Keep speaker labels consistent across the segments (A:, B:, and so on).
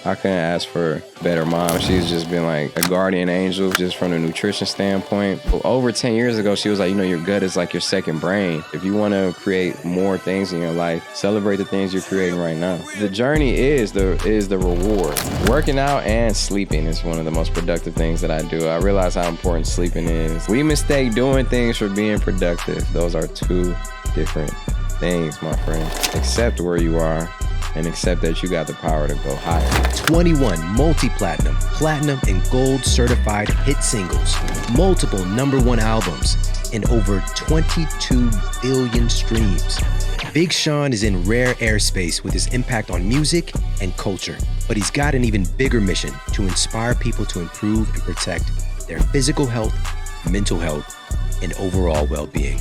A: I couldn't ask for a better mom. She's just been like a guardian angel just from the nutrition standpoint. But over 10 years ago, she was like, you know, your gut is like your second brain. If you want to create more things in your life, celebrate the things you're creating right now. The journey is the reward. Working out and sleeping is one of the most productive things that I do. I realize how important sleeping is. We mistake doing things for being productive. Those are two different things, my friend. Accept where you are and accept that you got the power to go higher.
B: 21 multi-platinum, platinum, and gold certified hit singles, multiple #1 albums, and over 22 billion streams. Big Shawn is in rare airspace with his impact on music and culture, but he's got an even bigger mission to inspire people to improve and protect their physical health, mental health, and overall well-being.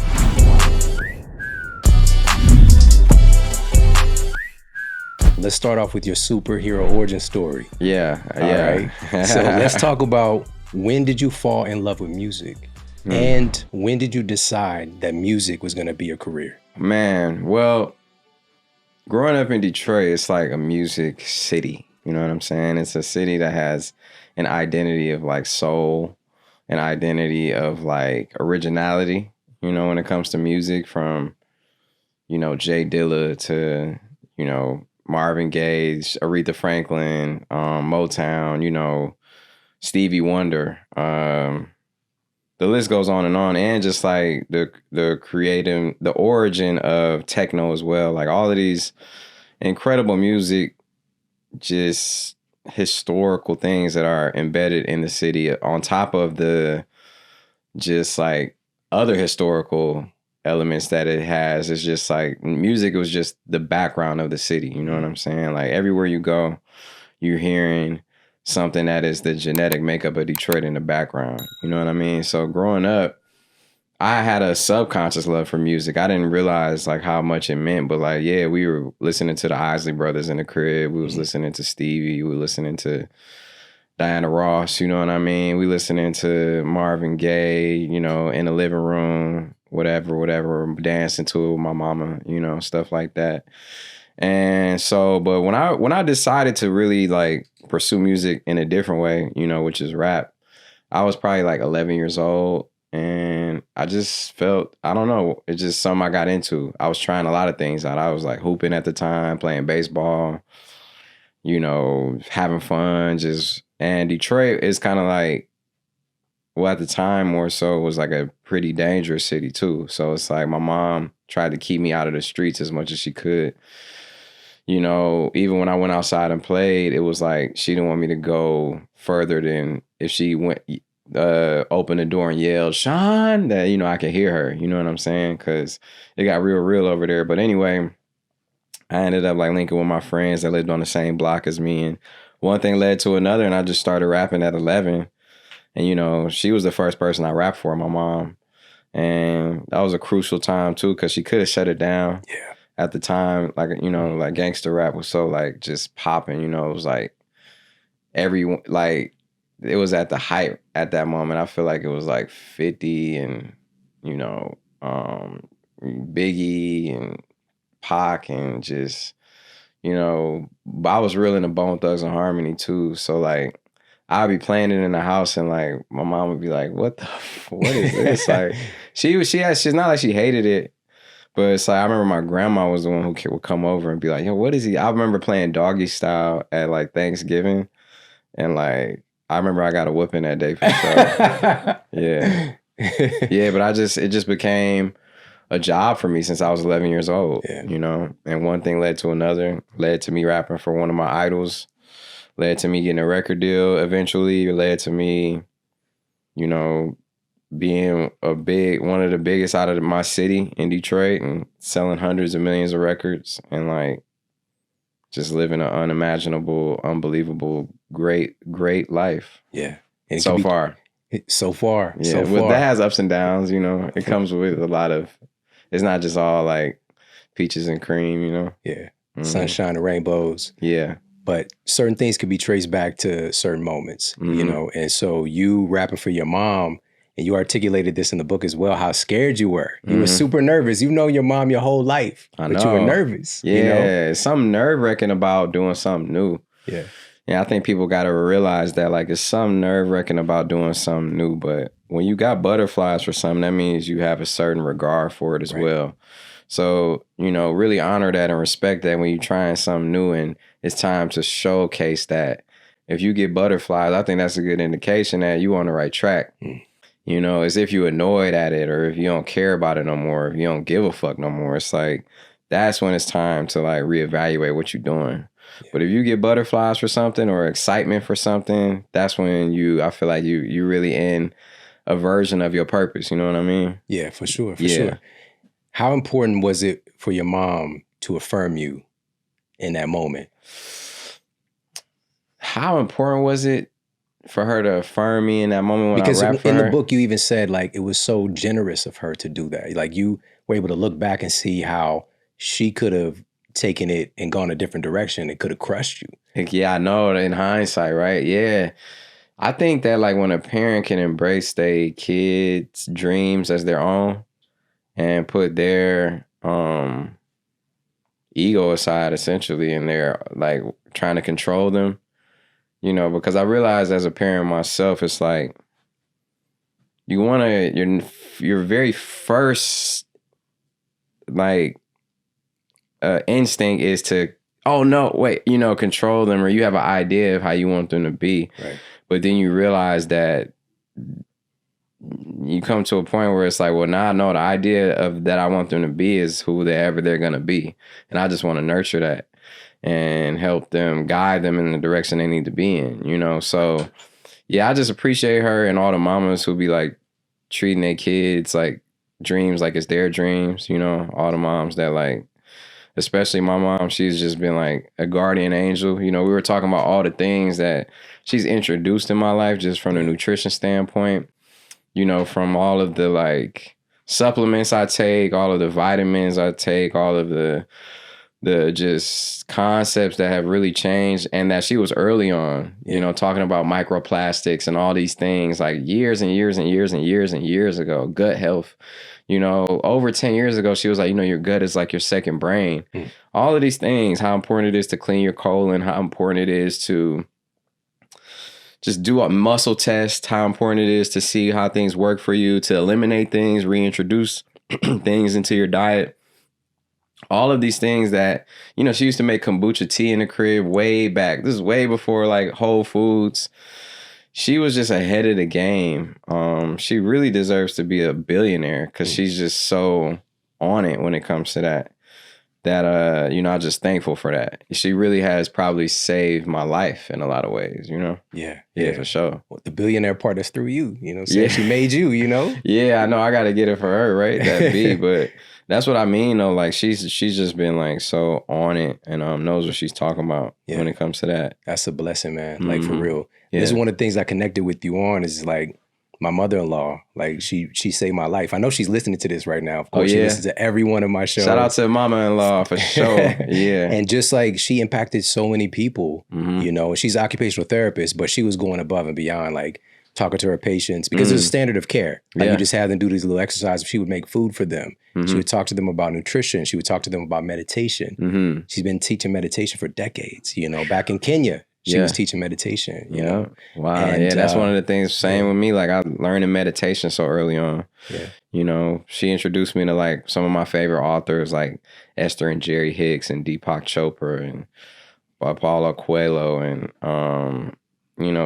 B: Let's start off with your superhero origin story.
A: Yeah.
B: All right. So let's talk about, when did you fall in love with music? And when did you decide that music was going to be a career?
A: Man, well, growing up in Detroit, it's like a music city. You know what I'm saying? It's a city that has an identity of like soul, an identity of like originality, you know, when it comes to music, from, you know, Jay Dilla to, you know, Marvin Gaye, Aretha Franklin, Motown, you know, Stevie Wonder. The list goes on, and just like the creative, the origin of techno as well. Like all of these incredible music, just historical things that are embedded in the city on top of the just like other historical elements that it has. It's just like music was just the background of the city. You know what I'm saying? Like everywhere you go, you're hearing something that is the genetic makeup of Detroit in the background. You know what I mean? So growing up, I had a subconscious love for music. I didn't realize like how much it meant, but like, yeah, we were listening to the Isley Brothers in the crib. We was listening to Stevie. We were listening to Diana Ross. You know what I mean? We listening to Marvin Gaye, you know, in the living room, whatever, dancing to it with my mama, you know, stuff like that. And so, but when I decided to really like pursue music in a different way, you know, which is rap, I was probably like 11 years old. And I just felt, I don't know, it's just something I got into. I was trying a lot of things out. I was like hooping at the time, playing baseball, you know, having fun, and Detroit is kind of like, well, at the time more so, it was like a pretty dangerous city too. So it's like my mom tried to keep me out of the streets as much as she could. You know, even when I went outside and played, it was like she didn't want me to go further than if she went, opened the door and yelled, "Shawn," that, you know, I could hear her. You know what I'm saying? Because it got real over there. But anyway, I ended up like linking with my friends that lived on the same block as me. And one thing led to another, and I just started rapping at 11. And, you know, she was the first person I rapped for, my mom. And that was a crucial time, too, because she could have shut it down.
B: Yeah.
A: At the time, like, you know, like gangster rap was so like just popping, you know, it was like everyone, like it was at the height at that moment. I feel like it was like 50 and, you know, Biggie and Pac and just, you know, I was real into Bone Thugs and Harmony too. So like I'd be playing it in the house and like my mom would be like, what is this? Like she's not like she hated it. But it's like, I remember my grandma was the one who would come over and be like, yo, what is he? I remember playing Doggy Style at like Thanksgiving. And like, I remember I got a whooping that day for sure. Yeah. Yeah, but it just became a job for me since I was 11 years old, you know? And one thing led to another, led to me rapping for one of my idols, led to me getting a record deal eventually, led to me, you know, being one of the biggest out of my city in Detroit and selling hundreds of millions of records and like just living an unimaginable, unbelievable, great life.
B: Yeah.
A: And so far.
B: Yeah.
A: Well, that has ups and downs, you know. It comes with a lot of, it's not just all like peaches and cream, you know.
B: Yeah. Sunshine and rainbows.
A: Yeah.
B: But certain things could be traced back to certain moments, you know. And so you rapping for your mom, and you articulated this in the book as well, how scared you were. You were super nervous. You've known your mom your whole life, but you were nervous.
A: Yeah,
B: you know?
A: Something nerve-wracking about doing something new.
B: Yeah.
A: Yeah, I think people got to realize that like it's something nerve-wracking about doing something new, but when you got butterflies for something, that means you have a certain regard for it as well. So, really honor that and respect that when you're trying something new and it's time to showcase that. If you get butterflies, I think that's a good indication that you on the right track. As if you annoyed at it or if you don't care about it no more, if you don't give a fuck no more. It's like, that's when it's time to like reevaluate what you're doing. Yeah. But if you get butterflies for something or excitement for something, that's when I feel like you really in a version of your purpose. You know what I mean?
B: Yeah, for sure. For sure. How important was it for your mom to affirm you in that moment?
A: How important was it for her to affirm me in that moment when
B: because
A: I rapped for her?
B: Because in the book, you even said like it was so generous of her to do that. Like you were able to look back and see how she could have taken it and gone a different direction. It could have crushed you.
A: Yeah, I know in hindsight, right? Yeah. I think that like when a parent can embrace their kids' dreams as their own and put their ego aside essentially and they're like trying to control them, because I realized as a parent myself, it's like you want to, your very first like instinct is to, oh no, wait, control them, or you have an idea of how you want them to be.
B: Right.
A: But then you realize that you come to a point where it's like, well, now I know the idea of that I want them to be is whoever they're going to be. And I just want to nurture that and help them, guide them in the direction they need to be in, So, yeah, I just appreciate her and all the mamas who be like treating their kids like dreams like it's their dreams, all the moms that like, especially my mom, she's just been like a guardian angel. We were talking about all the things that she's introduced in my life just from the nutrition standpoint, from all of the like supplements I take, all of the vitamins I take, all of the just concepts that have really changed and that she was early on, talking about microplastics and all these things like years and years and years and years and years ago, gut health. Over 10 years ago, she was like, your gut is like your second brain. All of these things, how important it is to clean your colon, how important it is to just do a muscle test, how important it is to see how things work for you, to eliminate things, reintroduce things into your diet. All of these things that, she used to make kombucha tea in the crib way back. This is way before like Whole Foods. She was just ahead of the game. She really deserves to be a billionaire because she's just so on it when it comes to that. I'm just thankful for that. She really has probably saved my life in a lot of ways,
B: Yeah,
A: for sure.
B: Well, the billionaire part is through you, so she made you,
A: Yeah, I know. I got to get it for her, right? That B, but that's what I mean, though. Like she's just been like so on it and knows what she's talking about when it comes to that.
B: That's a blessing, man. Like for real. Yeah. This is one of the things I connected with you on is like my mother-in-law, like she saved my life. I know she's listening to this right now. Of course, she listens to every one of my shows.
A: Shout out to mama-in-law for sure. Yeah.
B: And just like she impacted so many people, she's an occupational therapist, but she was going above and beyond, like talking to her patients because there's a standard of care. Like you just have them do these little exercises. She would make food for them. She would talk to them about nutrition. She would talk to them about meditation. She's been teaching meditation for decades, back in Kenya. She was teaching meditation,
A: Wow. And, that's one of the things, same with me. Like I learned in meditation so early on. Yeah. She introduced me to like some of my favorite authors like Esther and Jerry Hicks and Deepak Chopra and Paulo Coelho and,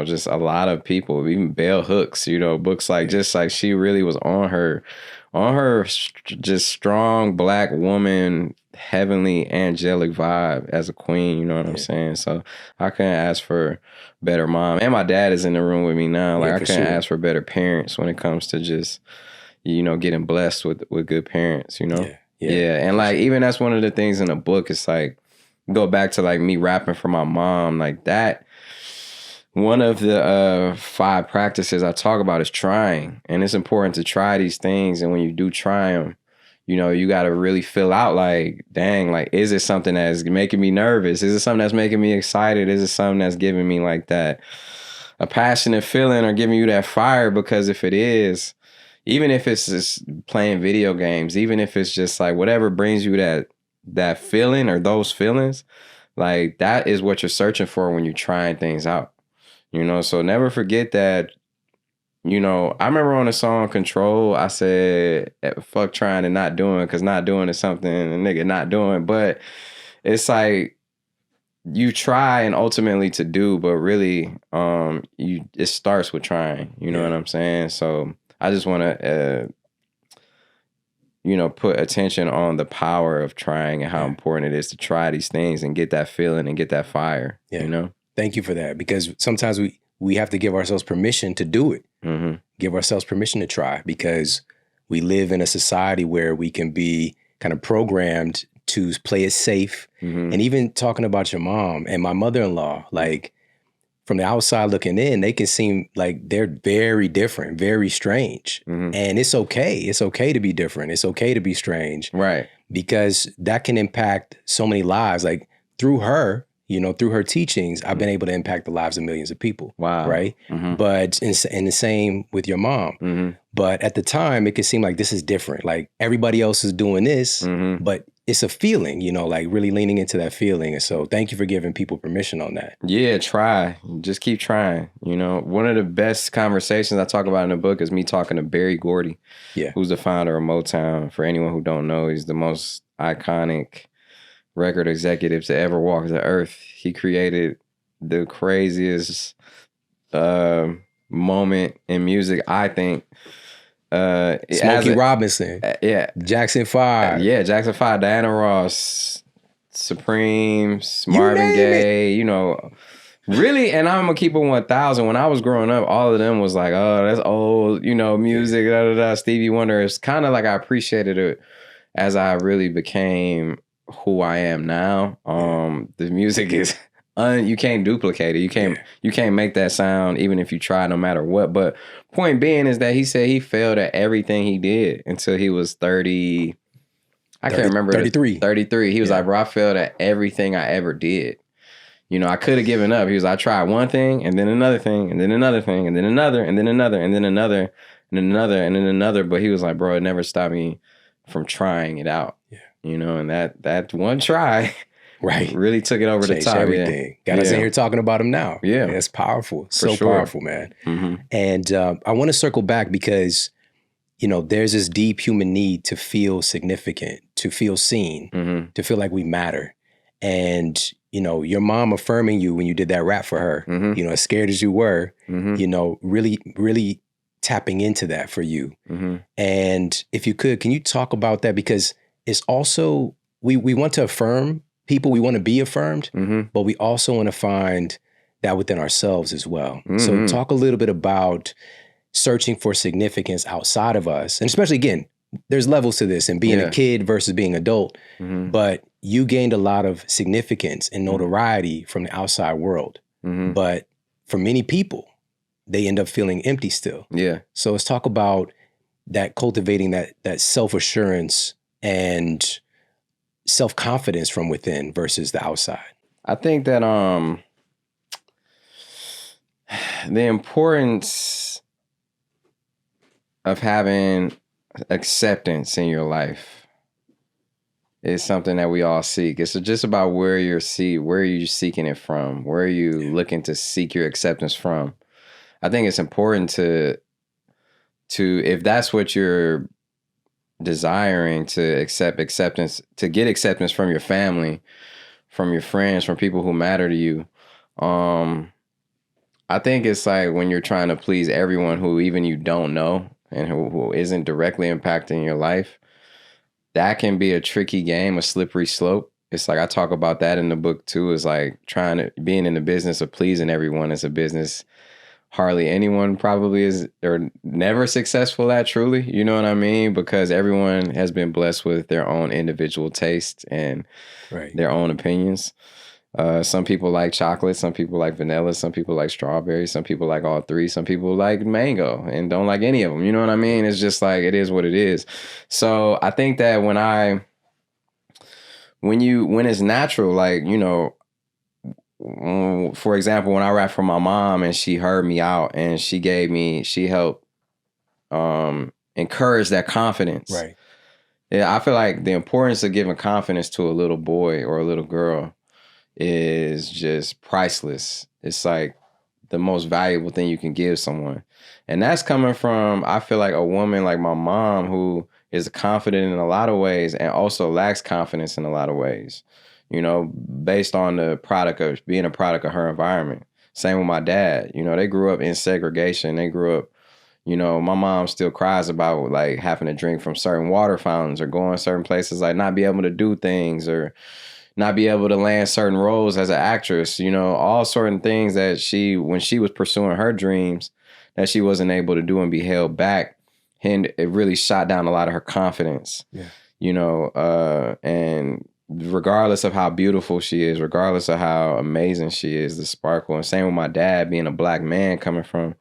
A: just a lot of people, even Bell Hooks, books like just like she really was on her just strong Black woman, heavenly angelic vibe as a queen, you know what I'm saying? So I couldn't ask for better mom. And my dad is in the room with me now. Like I couldn't ask for better parents when it comes to just, getting blessed with good parents, Yeah. And like even that's one of the things in the book, it's like go back to like me rapping for my mom, like that. One of the 5 practices I talk about is trying. And it's important to try these things. And when you do try them, you got to really fill out like, dang, like, is it something that's making me nervous? Is it something that's making me excited? Is it something that's giving me like that, a passionate feeling or giving you that fire? Because if it is, even if it's just playing video games, even if it's just like whatever brings you that feeling or those feelings, Like, that is what you're searching for when you're trying things out, you know? So never forget that, you know, I remember on the song Control, I said, fuck trying and not doing, because not doing is something a nigga not doing. But it's like, you try and ultimately to do, but really, it starts with trying, you know what I'm saying? So I just want to, you know, put attention on the power of trying and how important it is to try these things and get that feeling and get that fire, you know?
B: Thank you for that, because sometimes we have to give ourselves permission to do it.
A: Mm-hmm.
B: Give ourselves permission to try, because we live in a society where we can be kind of programmed to play it safe.
A: Mm-hmm.
B: And even talking about your mom and my mother-in-law, like from the outside looking in, they can seem like they're very different, very strange.
A: Mm-hmm.
B: And it's okay. It's okay to be different. It's okay to be strange.
A: Right.
B: Because that can impact so many lives. Like through her, you know, through her teachings, I've been able to impact the lives of millions of people.
A: Wow.
B: Right.
A: Mm-hmm.
B: But and the same with your mom.
A: Mm-hmm.
B: But at the time, it could seem like this is different. Like everybody else is doing this, but it's a feeling, you know, like really leaning into that feeling. And so thank you for giving people permission on that.
A: Yeah, try. Just keep trying. You know, one of the best conversations I talk about in the book is me talking to Berry Gordy, who's the founder of Motown. For anyone who don't know, he's the most iconic record executive to ever walk the earth. He created the craziest moment in music, I think.
B: Smokey Robinson. Jackson 5.
A: Jackson 5, Diana Ross, Supreme, Marvin Gaye, you know. Really, and I'm going to keep it 1,000. When I was growing up, all of them was like, oh, that's old, you know, music, Stevie Wonder. It's kind of like I appreciated it as I really became who I am now. The music is... you can't duplicate it. You can't make that sound even if you try, no matter what. But point being is that he said he failed at everything he did until he was 30. I can't remember.
B: 33.
A: 33. He was like, bro, I failed at everything I ever did. You know, I could have given up. He was like, I tried one thing and then another thing and then another thing and then another and then another and then another and then another and then another. But he was like, bro, it never stopped me from trying it out. Yeah. You know, and that one try... Right. Really took it over the top.
B: Everything. Got us in here talking about him now.
A: Yeah.
B: That's powerful. So powerful, man. Mm-hmm. And I want to circle back because, you know, there's this deep human need to feel significant, to feel seen, to feel like we matter. And, you know, your mom affirming you when you did that rap for her, you know, as scared as you were, you know, really, really tapping into that for you. And if you could, can you talk about that? Because it's also, we want to affirm people, we want to be affirmed, but we also want to find that within ourselves as well. So talk a little bit about searching for significance outside of us. And especially, again, there's levels to this and being a kid versus being adult, but you gained a lot of significance and notoriety from the outside world. But for many people, they end up feeling empty still. Yeah. So let's talk about that, cultivating that self-assurance and self-confidence from within versus the outside.
A: I think that the importance of having acceptance in your life is something that we all seek. It's just about where you seeking it from, where are you looking to seek your acceptance from. I think it's important to if that's what you're desiring, to get acceptance from your family, from your friends, from people who matter to you. I think it's like when you're trying to please everyone who even you don't know and who isn't directly impacting your life, that can be a tricky game, a slippery slope. It's like I talk about that in the book too. It's like being in the business of pleasing everyone is a business hardly anyone probably is or never successful at, truly. You know what I mean? Because everyone has been blessed with their own individual taste and their own opinions. Some people like chocolate, some people like vanilla, some people like strawberry, some people like all three, some people like mango and don't like any of them. You know what I mean? It's just like, it is what it is. So I think that when it's natural, like, you know, for example, when I rap for my mom and she heard me out and she helped encourage that confidence. Right. Yeah, I feel like the importance of giving confidence to a little boy or a little girl is just priceless. It's like the most valuable thing you can give someone. And that's coming from, I feel like, a woman like my mom who is confident in a lot of ways and also lacks confidence in a lot of ways, you know, based on the product of being a product of her environment. Same with my dad. You know, they grew up in segregation. They grew up, you know, my mom still cries about like having to drink from certain water fountains or going certain places, like not be able to do things or not be able to land certain roles as an actress, you know, all certain things that when she was pursuing her dreams, that she wasn't able to do and be held back. And it really shot down a lot of her confidence, you know, and regardless of how beautiful she is, regardless of how amazing she is, the sparkle. And same with my dad being a black man coming from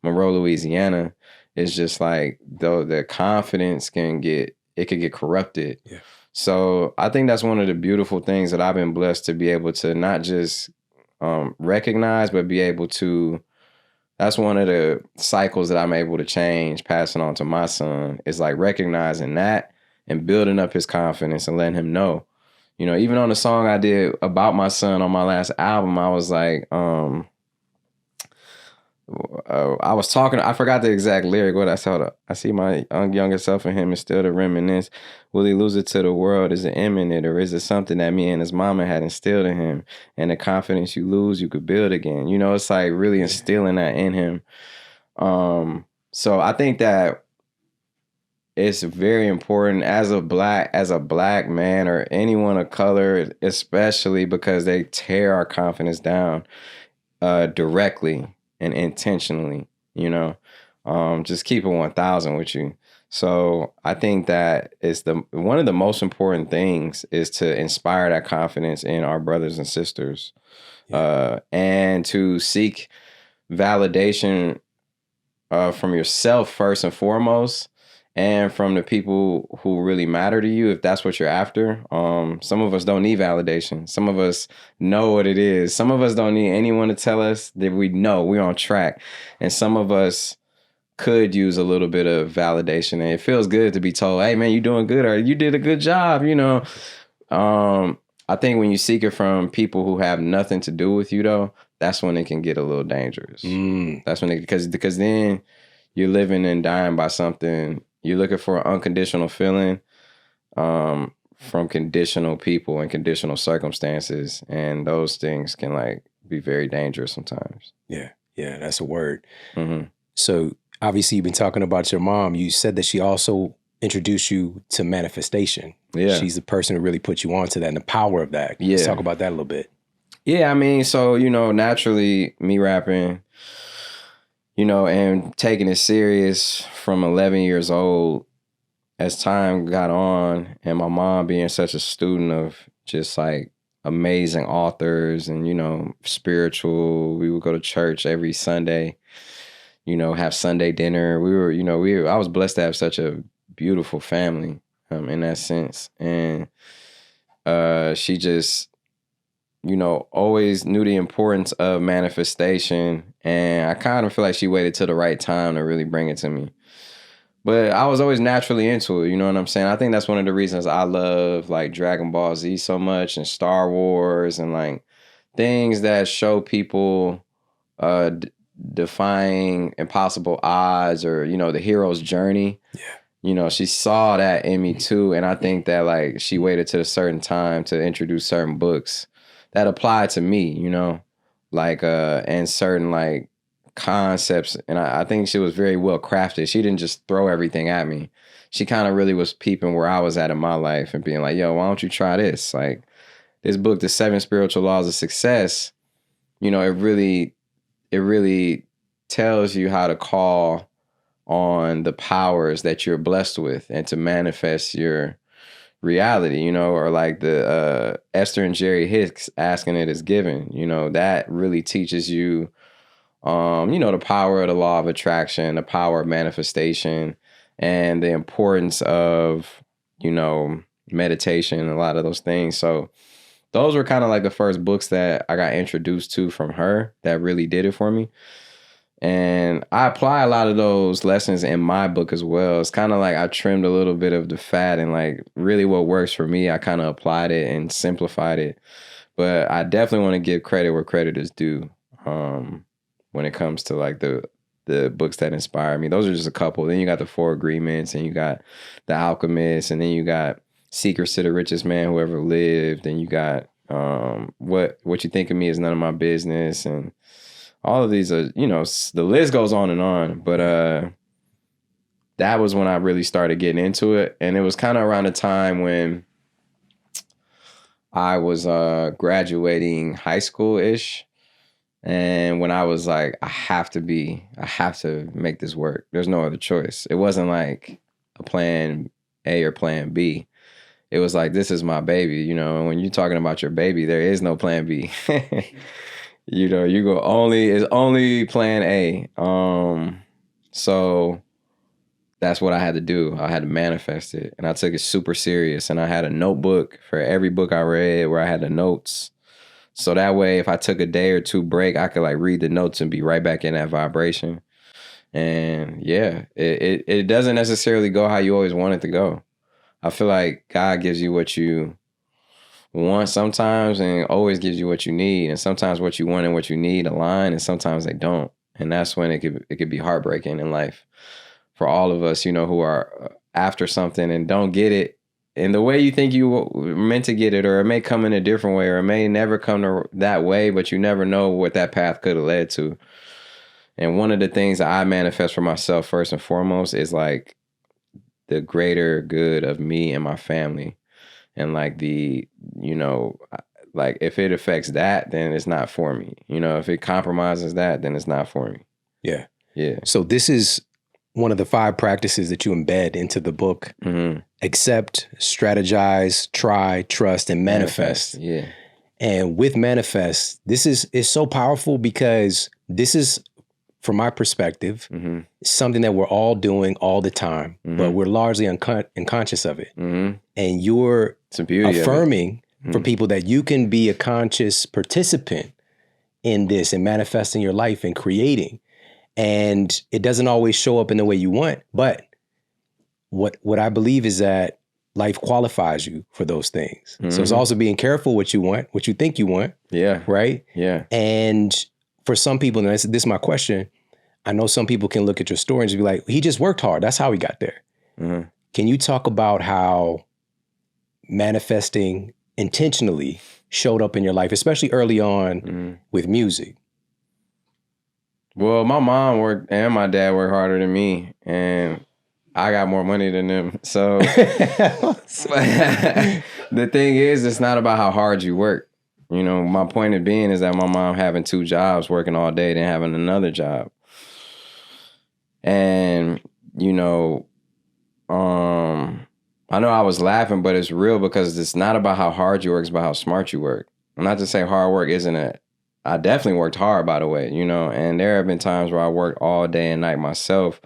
A: Monroe, Louisiana, it's just like the confidence could get corrupted. Yeah. So I think that's one of the beautiful things that I've been blessed to be able to not just recognize, but be able to, that's one of the cycles that I'm able to change, passing on to my son, is like recognizing that and building up his confidence and letting him know. You know, even on the song I did about my son on my last album, I was like, I was talking, I forgot the exact lyric. What I saw, I see my younger self in him is still to reminisce. Will he lose it to the world? Is it imminent, or is it something that me and his mama had instilled in him? And the confidence you lose, you could build again. You know, it's like really instilling that in him. So I think that it's very important as a black man or anyone of color, especially because they tear our confidence down directly and intentionally, you know, just keep it 1,000 with you. So I think that it's one of the most important things is to inspire that confidence in our brothers and sisters, and to seek validation from yourself first and foremost, and from the people who really matter to you, if that's what you're after. Some of us don't need validation. Some of us know what it is. Some of us don't need anyone to tell us that we know we're on track. And some of us could use a little bit of validation. And it feels good to be told, hey, man, you're doing good, or you did a good job, you know. I think when you seek it from people who have nothing to do with you, though, that's when it can get a little dangerous. That's when because then you're living and dying by something. You're looking for an unconditional feeling from conditional people and conditional circumstances. And those things can like be very dangerous sometimes.
B: Yeah, that's a word. Mm-hmm. So obviously you've been talking about your mom. You said that she also introduced you to manifestation. Yeah. She's the person who really put you onto that and the power of that. Let's talk about that a little bit.
A: Yeah, I mean, so, you know, naturally me rapping, you know, and taking it serious from 11 years old, as time got on, and my mom being such a student of just like amazing authors and, you know, spiritual. We would go to church every Sunday, you know, have Sunday dinner. I was blessed to have such a beautiful family in that sense. And she just, you know, always knew the importance of manifestation. And I kind of feel like she waited till the right time to really bring it to me. But I was always naturally into it, you know what I'm saying? I think that's one of the reasons I love like Dragon Ball Z so much and Star Wars and like things that show people defying impossible odds, or, you know, the hero's journey. Yeah. You know, she saw that in me too. And I think that like she waited to a certain time to introduce certain books that applied to me, you know, like, and certain like concepts. And I think she was very well crafted. She didn't just throw everything at me. She kind of really was peeping where I was at in my life and being like, yo, why don't you try this? Like this book, The 7 Spiritual Laws of Success, you know, it really tells you how to call on the powers that you're blessed with and to manifest your reality, you know, or like the Esther and Jerry Hicks, asking it is given, you know, that really teaches you, you know, the power of the law of attraction, the power of manifestation, and the importance of, you know, meditation and a lot of those things. So those were kind of like the first books that I got introduced to from her that really did it for me. And I apply a lot of those lessons in my book as well. It's kind of like I trimmed a little bit of the fat, and like really what works for me, I kind of applied it and simplified it. But I definitely want to give credit where credit is due. When it comes to like the books that inspire me, those are just a couple. Then you got the Four Agreements, and you got The Alchemist, and then you got Secrets to the Richest Man Who Ever Lived, and you got What You Think of Me Is None of My Business, and all of these are, the list goes on and on. But that was when I really started getting into it, and it was kind of around the time when I was graduating high school ish. And when I was like, I have to make this work. There's no other choice. It wasn't like a plan A or plan B. It was like, this is my baby, and when you're talking about your baby, there is no plan B. It's only plan A. So that's what I had to do. I had to manifest it, and I took it super serious. And I had a notebook for every book I read where I had the notes. So that way, if I took a day or two break, I could like read the notes and be right back in that vibration. And yeah, it doesn't necessarily go how you always want it to go. I feel like God gives you what you want sometimes and always gives you what you need. And sometimes what you want and what you need align, and sometimes they don't. And that's when it could be heartbreaking in life for all of us, who are after something and don't get it in the way you think you were meant to get it, or it may come in a different way, or it may never come that way, but you never know what that path could have led to. And one of the things that I manifest for myself first and foremost is like the greater good of me and my family. And like like if it affects that, then it's not for me. If it compromises that, then it's not for me.
B: Yeah.
A: Yeah.
B: So this is one of the 5 practices that you embed into the book.
A: Mm-hmm.
B: Accept, strategize, try, trust, and manifest.
A: Yeah.
B: And with manifest, this is so powerful because this is, from my perspective, something that we're all doing all the time, but we're largely unconscious of it. And you're affirming for people that you can be a conscious participant in this and manifesting your life and creating. And it doesn't always show up in the way you want, but what I believe is that life qualifies you for those things. So it's also being careful what you want, what you think you want.
A: Yeah.
B: Right?
A: Yeah.
B: And for some people, and this is my question, I know some people can look at your story and just be like, he just worked hard. That's how he got there. Can you talk about how manifesting intentionally showed up in your life, especially early on with music?
A: Well, my mom worked and my dad worked harder than me, and I got more money than them. So the thing is, it's not about how hard you work. My point of being is that my mom having 2 jobs, working all day, then having another job. And, I know I was laughing, but it's real because it's not about how hard you work, it's about how smart you work. Not to say hard work isn't I definitely worked hard, by the way, and there have been times where I worked all day and night myself.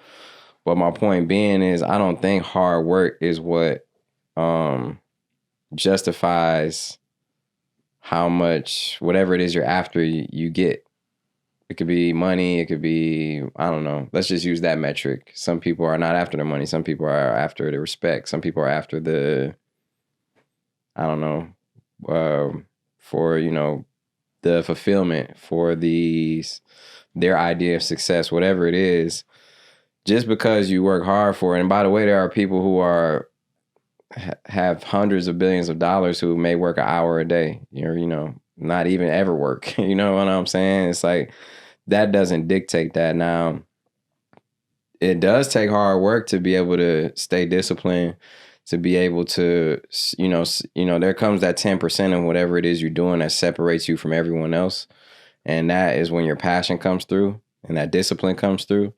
A: But my point being is I don't think hard work is what justifies how much, whatever it is you're after, you get. It could be money. It could be, I don't know. Let's just use that metric. Some people are not after the money. Some people are after the respect. Some people are after the, I don't know, for, the fulfillment, for their idea of success, whatever it is. Just because you work hard for it. And by the way, there are people who have hundreds of billions of dollars who may work an hour a day, not even ever work. You know what I'm saying? It's like, that doesn't dictate that. Now, it does take hard work to be able to stay disciplined, to be able to, there comes that 10% of whatever it is you're doing that separates you from everyone else. And that is when your passion comes through and that discipline comes through.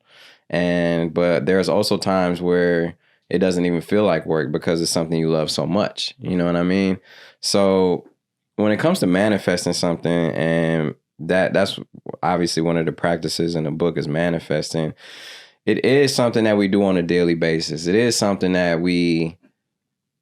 A: But there's also times where it doesn't even feel like work because it's something you love so much. You know what I mean? So when it comes to manifesting something, and that's obviously one of the practices in the book is manifesting. It is something that we do on a daily basis. It is something that we,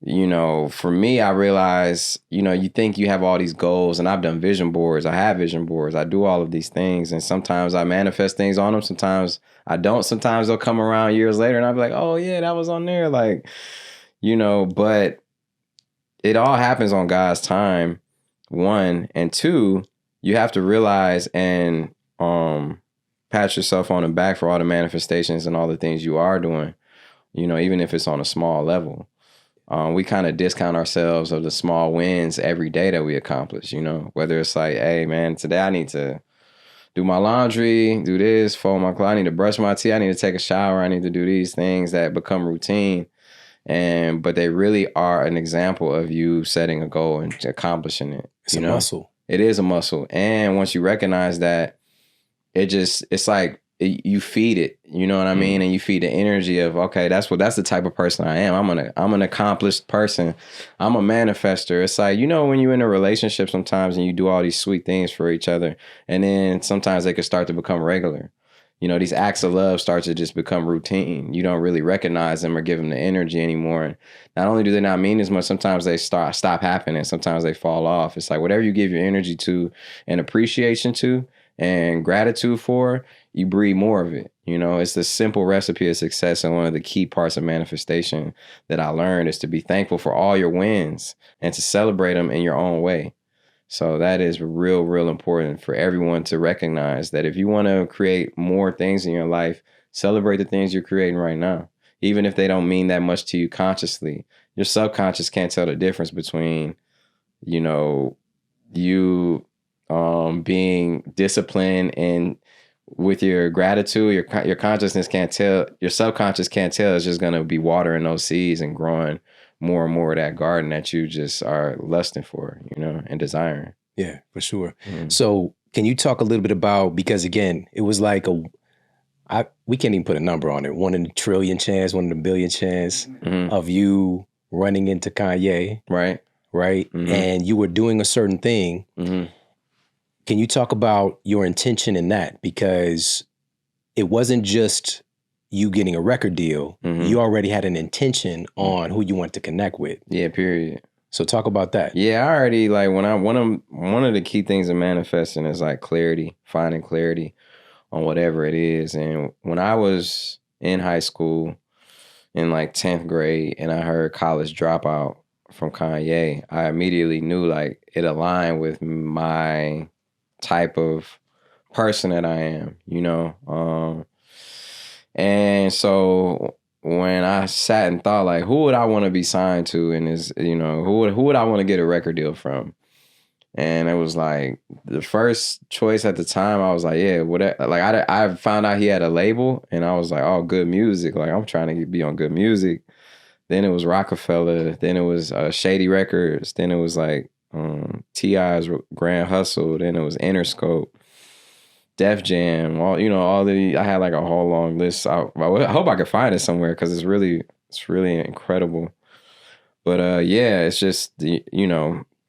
A: for me, I realize, you think you have all these goals, and I've done vision boards. I have vision boards. I do all of these things. And sometimes I manifest things on them. Sometimes I don't. Sometimes they'll come around years later and I'll be like, oh yeah, that was on there. Like, but it all happens on God's time. one. And two, you have to realize and pat yourself on the back for all the manifestations and all the things you are doing, you know, even if it's on a small level. We kind of discount ourselves of the small wins every day that we accomplish, you know, whether it's like, hey, man, today I need to do my laundry, do this, fold my clothes, I need to brush my teeth, I need to take a shower, I need to do these things that become routine. But they really are an example of you setting a goal and accomplishing it.
B: It's a muscle.
A: It is a muscle. And once you recognize that, it's like you feed it, you know what I mean? And you feed the energy of, okay, that's the type of person I am. I'm an accomplished person. I'm a manifester. It's like, you know, when you're in a relationship sometimes and you do all these sweet things for each other, and then sometimes they could start to become regular. You know, these acts of love start to just become routine. You don't really recognize them or give them the energy anymore. And not only do they not mean as much, sometimes they stop happening. Sometimes they fall off. It's like whatever you give your energy to and appreciation to and gratitude for, you breed more of it. You know, it's the simple recipe of success. And one of the key parts of manifestation that I learned is to be thankful for all your wins and to celebrate them in your own way. So that is real important for everyone to recognize that if you want to create more things in your life, celebrate the things you're creating right now. Even if they don't mean that much to you consciously, your subconscious can't tell the difference between, you know, you being disciplined and with your gratitude, your consciousness can't tell, your subconscious can't tell. It's just going to be watering those seeds and growing more and more of that garden that you just are lusting for, you know, and desiring.
B: Yeah, for sure. Mm-hmm. So can you talk a little bit about, because again, it was like we can't even put a number on it. 1 in a trillion chance, 1 in a billion chance of you running into Kanye. Right. Mm-hmm. And you were doing a certain thing. Mm-hmm. Can you talk about your intention in that? Because it wasn't just you getting a record deal. Mm-hmm. You already had an intention on who you want to connect with.
A: Yeah, period.
B: So talk about that.
A: Yeah, I already, like, one of the key things in manifesting is like clarity, finding clarity on whatever it is. And when I was in high school in like 10th grade and I heard College Dropout from Kanye, I immediately knew like it aligned with my type of person that I am, you know? And so when I sat and thought, like, who would I want to be signed to? And is, you know, who would I want to get a record deal from? And it was like the first choice at the time. I was like, yeah, whatever. Like I found out he had a label, and I was like, oh, Good Music. Like I'm trying to be on Good Music. Then it was Rockefeller. Then it was Shady Records. Then it was like T.I.'s Grand Hustle. Then it was Interscope. Def Jam, I had like a whole long list. I hope I could find it somewhere because it's really incredible. But yeah, it's just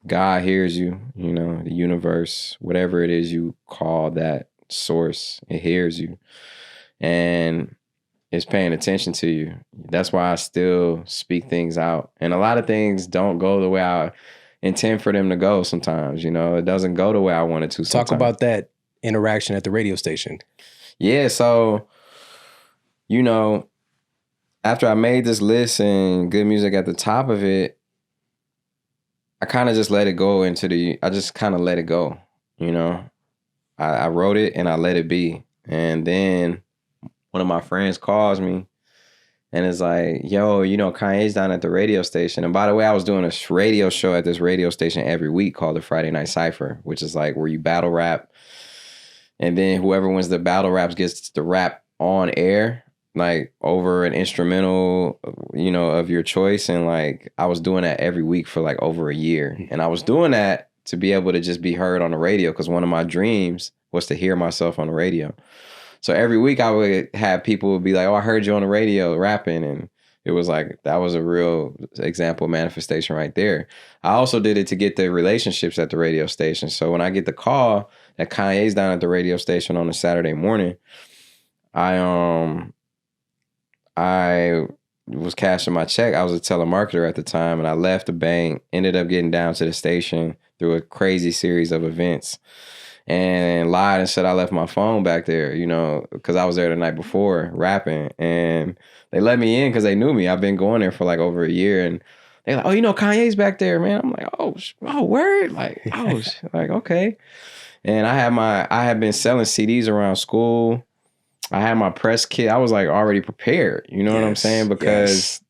A: God hears you, the universe, whatever it is you call that source, it hears you, and it's paying attention to you. That's why I still speak things out, and a lot of things don't go the way I intend for them to go. Sometimes, it doesn't go the way I want it to. Sometimes.
B: Talk about that interaction at the radio station.
A: Yeah, so after I made this list and Good Music at the top of it, I kind of just let it go I just kind of let it go, I wrote it and I let it be. And then one of my friends calls me and is like, yo, Kanye's down at the radio station. And by the way, I was doing a radio show at this radio station every week called the Friday Night Cypher, which is like where you battle rap. And then whoever wins the battle raps gets to rap on air, like over an instrumental, of your choice. And like, I was doing that every week for like over a year. And I was doing that to be able to just be heard on the radio, because one of my dreams was to hear myself on the radio. So every week I would have people be like, oh, I heard you on the radio rapping. And it was like, that was a real example of manifestation right there. I also did it to get the relationships at the radio station. So when I get the call that Kanye's down at the radio station on a Saturday morning, I was cashing my check. I was a telemarketer at the time, and I left the bank, ended up getting down to the station through a crazy series of events, and lied and said I left my phone back there, because I was there the night before rapping. And they let me in because they knew me. I've been going there for like over a year, and They're like, oh, Kanye's back there, man. I'm like, oh, word, like, like, okay. And I had been selling CDs around school. I had my press kit. I was like already prepared. You know what I'm saying? Because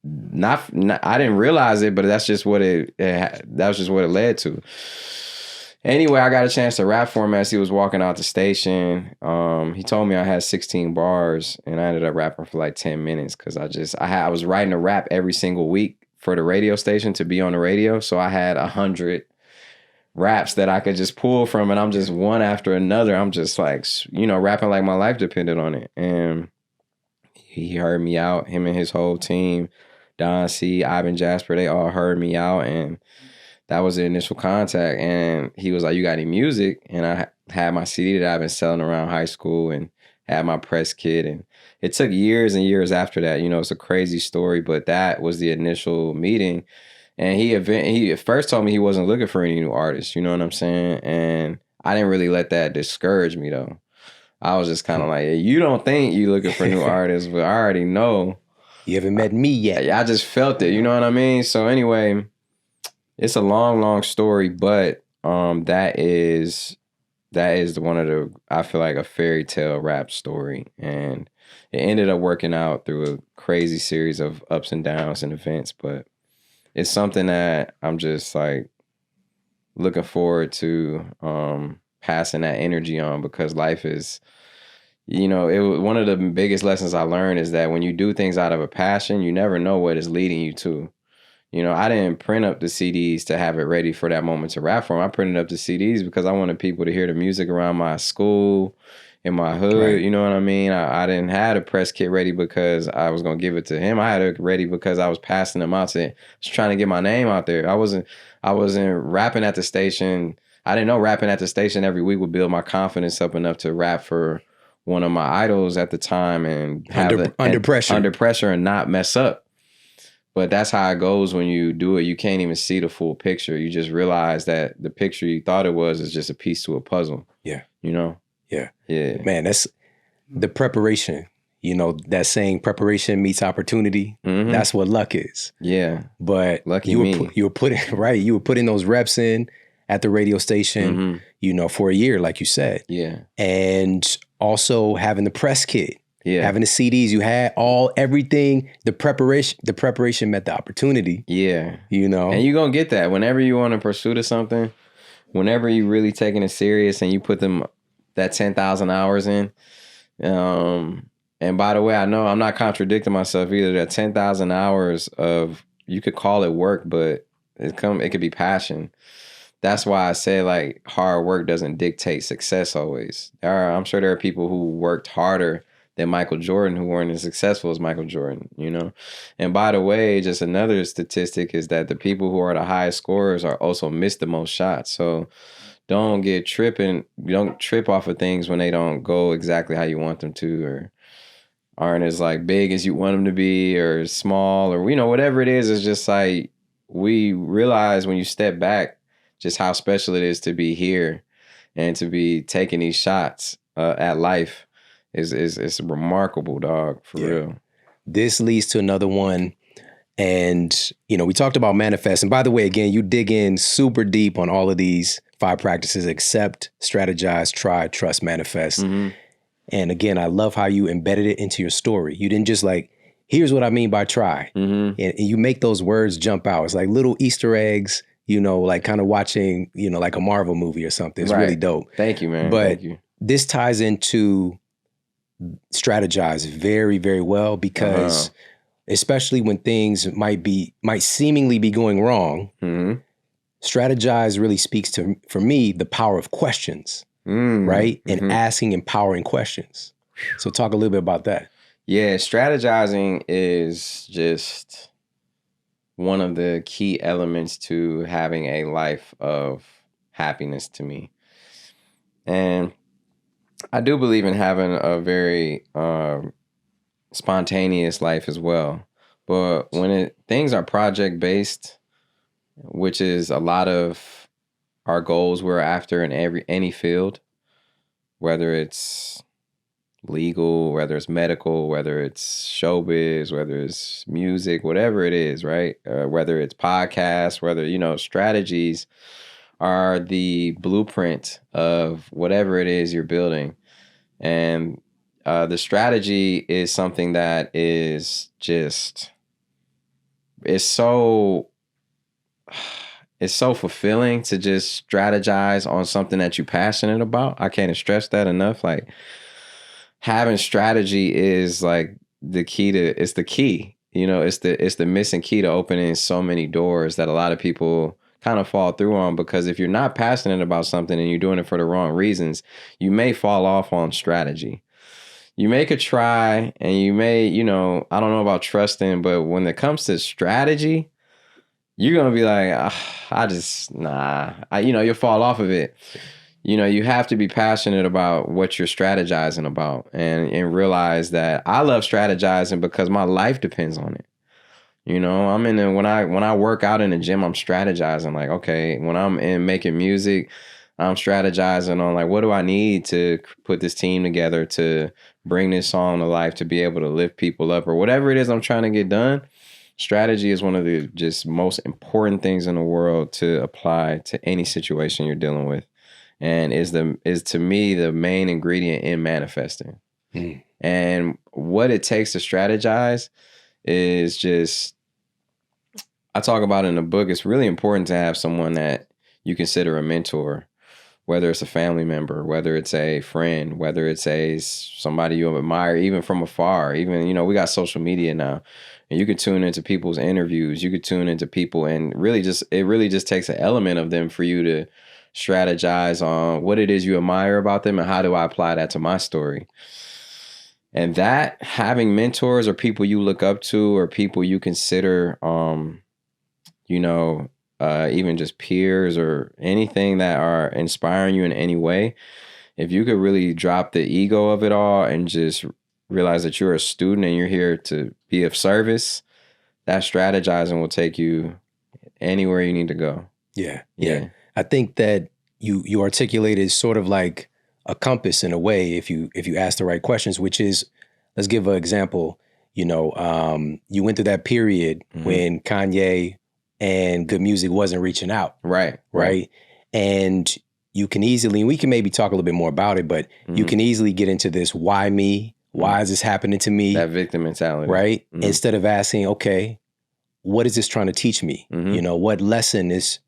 A: not I didn't realize it, but that's just what that was just what it led to. Anyway, I got a chance to rap for him as he was walking out the station. He told me I had 16 bars, and I ended up rapping for like 10 minutes because I was writing a rap every single week for the radio station to be on the radio. So I had 100 raps that I could just pull from, and I'm just one after another. I'm just like, rapping like my life depended on it. And he heard me out, him and his whole team, Don C, Ivan Jasper, they all heard me out, and that was the initial contact. And he was like, you got any music? And I had my CD that I've been selling around high school and had my press kit. And it took years and years after that. It's a crazy story, but that was the initial meeting. And he at first told me he wasn't looking for any new artists. You know what I'm saying? And I didn't really let that discourage me, though. I was just kind of like, you don't think you looking for new artists, but I already know.
B: You haven't met me yet.
A: I just felt it. You know what I mean? So anyway, it's a long, long story, but that is one of the, I feel like, a fairy tale rap story. And it ended up working out through a crazy series of ups and downs and events, but it's something that I'm just like looking forward to passing that energy on, because life is, one of the biggest lessons I learned is that when you do things out of a passion, you never know what it's leading you to. I didn't print up the CDs to have it ready for that moment to rap for them. I printed up the CDs because I wanted people to hear the music around my school, in my hood. Right. You know what I mean? I didn't have a press kit ready because I was going to give it to him. I had it ready because I was passing them out. I was trying to get my name out there. I wasn't rapping at the station. I didn't know rapping at the station every week would build my confidence up enough to rap for one of my idols at the time and
B: under pressure
A: and not mess up. But that's how it goes when you do it. You can't even see the full picture. You just realize that the picture you thought it was is just a piece to a puzzle.
B: Yeah.
A: Yeah.
B: Man, that's the preparation. That saying, preparation meets opportunity. Mm-hmm. That's what luck is.
A: Yeah.
B: But
A: lucky
B: you were putting those reps in at the radio station, for a year, like you said.
A: Yeah.
B: And also having the press kit.
A: Yeah.
B: Having the CDs, you had everything, the preparation met the opportunity.
A: Yeah.
B: And
A: you're going to get that whenever you want to pursue something, whenever you really taking it serious and you put that 10,000 hours in. And by the way, I know I'm not contradicting myself either. That 10,000 hours of, you could call it work, but it could be passion. That's why I say like hard work doesn't dictate success always. I'm sure there are people who worked harder than Michael Jordan who weren't as successful as Michael Jordan, And by the way, just another statistic is that the people who are the highest scorers are also miss the most shots. So don't trip off of things when they don't go exactly how you want them to, or aren't as like big as you want them to be, or small, or whatever it is. It's just like, we realize when you step back just how special it is to be here and to be taking these shots at life. It's remarkable, dog, for real.
B: This leads to another one. And, we talked about manifest. And by the way, again, you dig in super deep on all of these 5 practices: accept, strategize, try, trust, manifest. Mm-hmm. And again, I love how you embedded it into your story. You didn't just like, here's what I mean by try. Mm-hmm. And you make those words jump out. It's like little Easter eggs, like kind of watching, like a Marvel movie or something. It's really dope.
A: Thank you, man.
B: But
A: Thank you.
B: This ties into strategize very, very well, because especially when things might seemingly be going wrong, strategize really speaks to, for me, the power of questions, right? And asking empowering questions. So talk a little bit about that.
A: Yeah, strategizing is just one of the key elements to having a life of happiness to me. And I do believe in having a very spontaneous life as well. But when things are project-based, which is a lot of our goals we're after in any field, whether it's legal, whether it's medical, whether it's showbiz, whether it's music, whatever it is, right? Whether it's podcasts, whether, strategies are the blueprint of whatever it is you're building. And the strategy is something that is just, it's so fulfilling to just strategize on something that you're passionate about. I can't stress that enough. Like, having strategy is like it's the key, it's the missing key to opening so many doors that a lot of people kind of fall through on, because if you're not passionate about something and you're doing it for the wrong reasons, you may fall off on strategy. You make a try and you may, I don't know about trusting, but when it comes to strategy, you're going to be like, you'll fall off of it. You have to be passionate about what you're strategizing about and realize that I love strategizing because my life depends on it. When I work out in the gym, I'm strategizing. Like, okay, when I'm in making music, I'm strategizing on like, what do I need to put this team together to bring this song to life, to be able to lift people up or whatever it is I'm trying to get done. Strategy is one of the just most important things in the world to apply to any situation you're dealing with, and is to me the main ingredient in manifesting. And what it takes to strategize is just, I talk about in the book, it's really important to have someone that you consider a mentor, whether it's a family member, whether it's a friend, whether it's somebody you admire, even from afar. Even, we got social media now, and you can tune into people's interviews. You could tune into people, and it really just takes an element of them for you to strategize on what it is you admire about them and how do I apply that to my story. And that, having mentors or people you look up to or people you consider, even just peers or anything that are inspiring you in any way, if you could really drop the ego of it all and just realize that you're a student and you're here to be of service, that strategizing will take you anywhere you need to go.
B: Yeah. I think that you articulated sort of like a compass in a way, if you ask the right questions, which is, let's give an example. You went through that period when Kanye and good music wasn't reaching out. Right. And you can easily, we can maybe talk a little bit more about it, but you can easily get into this, why me? Why is this happening to me?
A: That victim mentality.
B: Right. Instead of asking, okay, what is this trying to teach me? What lesson is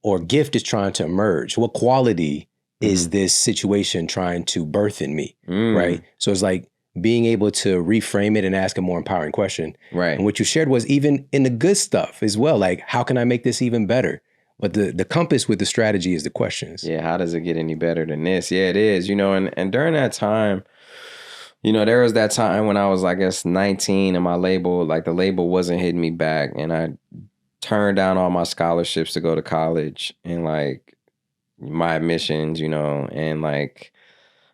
B: or gift is trying to emerge? What quality is this situation trying to birth in me? Right. So it's like being able to reframe it and ask a more empowering question. Right. And what you shared was even in the good stuff as well. Like, how can I make this even better? But the compass with the strategy is the questions.
A: Yeah. How does it get any better than this? Yeah, it is. And during that time, there was that time when I was, I guess, 19 and my label, like the label wasn't hitting me back. And I turned down all my scholarships to go to college and like my admissions, and like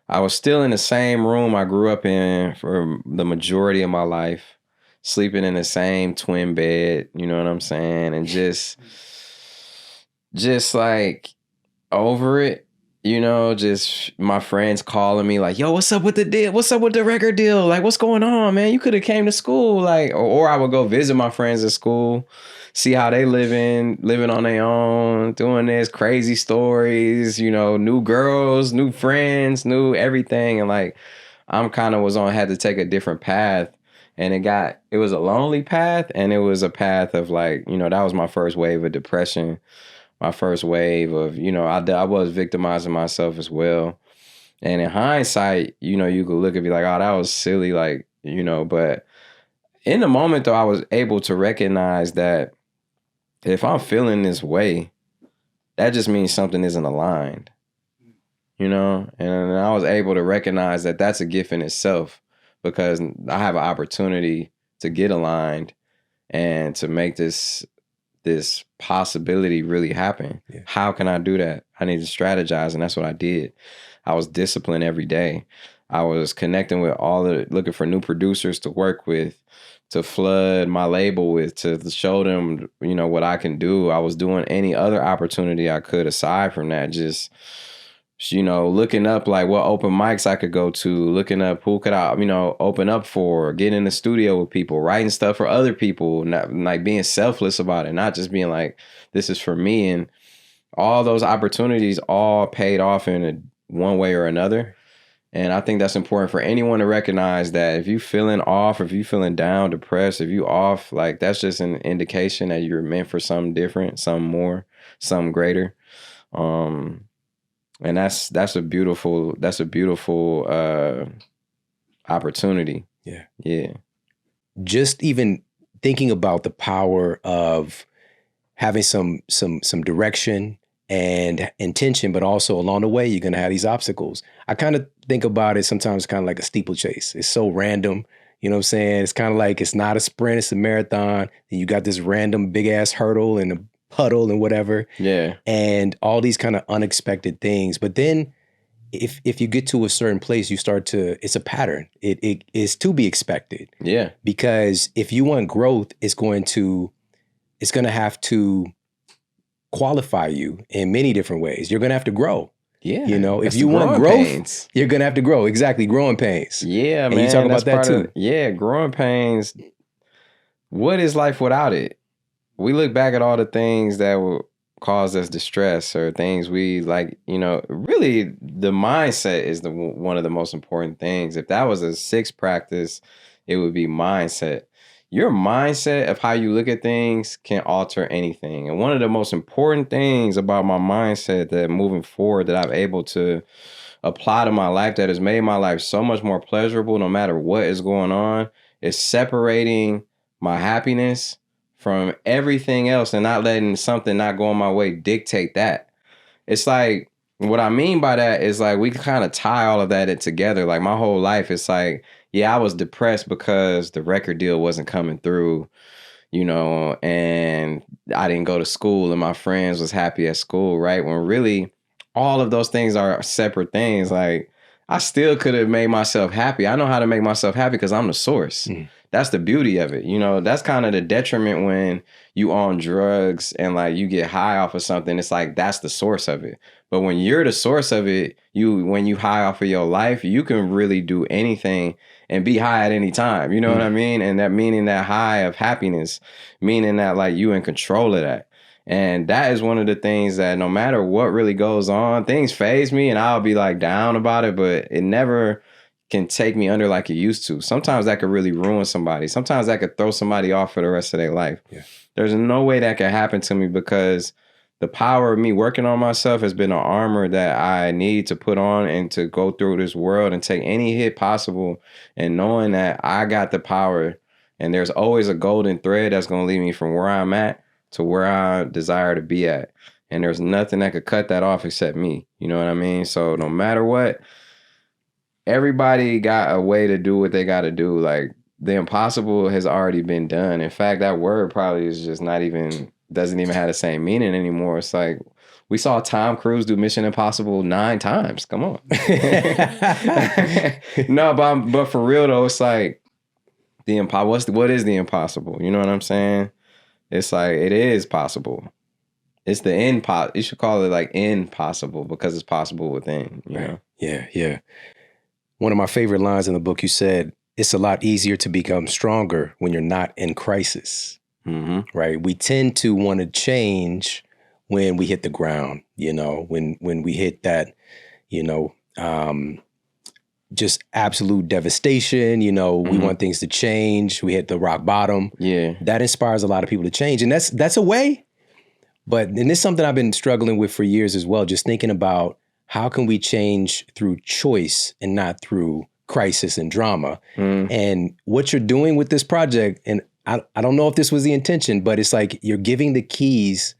A: I was still in the same room I grew up in for the majority of my life, sleeping in the same twin bed, you know what I'm saying? And just like over it. Just my friends calling me like, yo, what's up with the deal? What's up with the record deal? Like, what's going on, man? You could have came to school. Like, or I would go visit my friends at school, see how they living on their own, doing this, crazy stories, new girls, new friends, new everything. And like, I'm kind of had to take a different path. And it was a lonely path. And it was a path of like, that was my first wave of depression. My first wave of, I was victimizing myself as well. And in hindsight, you could look and be like, oh, that was silly. Like, but in the moment though, I was able to recognize that if I'm feeling this way, that just means something isn't aligned, and I was able to recognize that that's a gift in itself, because I have an opportunity to get aligned and to make this possibility really happen. Yeah. How can I do that? I need to strategize. And that's what I did. I was disciplined every day. I was connecting with looking for new producers to work with, to flood my label with, to show them, what I can do. I was doing any other opportunity I could aside from that, just you know, looking up like what open mics I could go to, looking up who could I, you know, open up for, get in the studio with people, writing stuff for other people, not like being selfless about it, not just being like, this is for me. And all those opportunities all paid off in one way or another. And I think that's important for anyone to recognize that if you feeling off, if you feeling down, depressed, if you off, like that's just an indication that you're meant for something different, something more, something greater. And that's a beautiful opportunity.
B: Yeah.
A: Yeah.
B: Just even thinking about the power of having some direction and intention, but also along the way, you're going to have these obstacles. I kind of think about it sometimes kind of like a steeplechase. It's so random. You know what I'm saying? It's kind of like it's not a sprint, it's a marathon. And you got this random big ass hurdle and a puddle and whatever.
A: Yeah.
B: And all these kind of unexpected things. But then if you get to a certain place, you start to, it's a pattern. It is to be expected.
A: Yeah.
B: Because if you want growth, it's going to have to qualify you in many different ways. You're going to have to grow.
A: Yeah.
B: You know, if you want growth,
A: pains.
B: You're going to have to grow. Exactly. Growing pains.
A: Yeah,
B: and
A: man.
B: you talk about that too.
A: Growing pains. What is life without it? We look back at all the things that will cause us distress or things we like, you know, really the mindset is one of the most important things. If that was a sixth practice, it would be mindset. Your mindset of how you look at things can alter anything. And one of the most important things about my mindset that moving forward that I'm able to apply to my life that has made my life so much more pleasurable no matter what is going on is separating my happiness from everything else and not letting something not going my way dictate that. It's like, what I mean by that is like, we kind of tie all of that together. Like my whole life, it's like, yeah, I was depressed because the record deal wasn't coming through, you know, and I didn't go to school and my friends was happy at school, right? When really all of those things are separate things. Like I still could have made myself happy. I know how to make myself happy because I'm the source. Mm. That's the beauty of it. You know, that's kind of the detriment when you on drugs and like you get high off of something. It's like, that's the source of it. But when you're the source of it, when you high off of your life, you can really do anything and be high at any time. You know what I mean? And that meaning that high of happiness, meaning that like you in control of that. And that is one of the things that no matter what really goes on, things phase me and I'll be like down about it, but it never can take me under like it used to. Sometimes that could really ruin somebody. Sometimes that could throw somebody off for the rest of their life. Yeah. There's no way that can happen to me because the power of me working on myself has been an armor that I need to put on and to go through this world and take any hit possible and knowing that I got the power and there's always a golden thread that's going to lead me from where I'm at to where I desire to be at. And there's nothing that could cut that off except me. You know what I mean? So no matter what, everybody got a way to do what they got to do. Like the impossible has already been done. In fact, that word probably is just doesn't even have the same meaning anymore. It's like we saw Tom Cruise do Mission Impossible 9 times. Come on. No, but for real though, it's like what is the impossible? You know what I'm saying? It's like it is possible. It's the end you should call it like impossible because it's possible within, you know?
B: Yeah. One of my favorite lines in the book, you said, it's a lot easier to become stronger when you're not in crisis, right? We tend to want to change when we hit the ground, you know, when we hit that, you know, just absolute devastation, you know, we want things to change. We hit the rock bottom.
A: Yeah.
B: That inspires a lot of people to change. And that's a way. And it's something I've been struggling with for years as well, just thinking about how can we change through choice and not through crisis and drama. And what you're doing with this project, and I don't know if this was the intention, but it's like you're giving the keys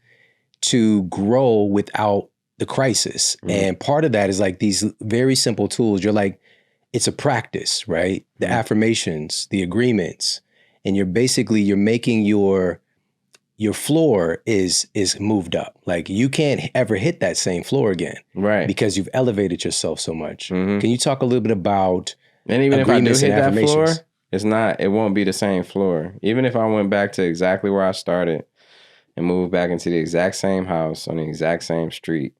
B: to grow without the crisis. And part of that is like these very simple tools. You're like, it's a practice, right? The affirmations, the agreements, and you're making your floor is moved up. Like you can't ever hit that same floor again. Right. Because you've elevated yourself so much. Can you talk a little bit about
A: and even if I do hit that floor, it won't be the same floor. Even if I went back to exactly where I started and moved back into the exact same house on the exact same street,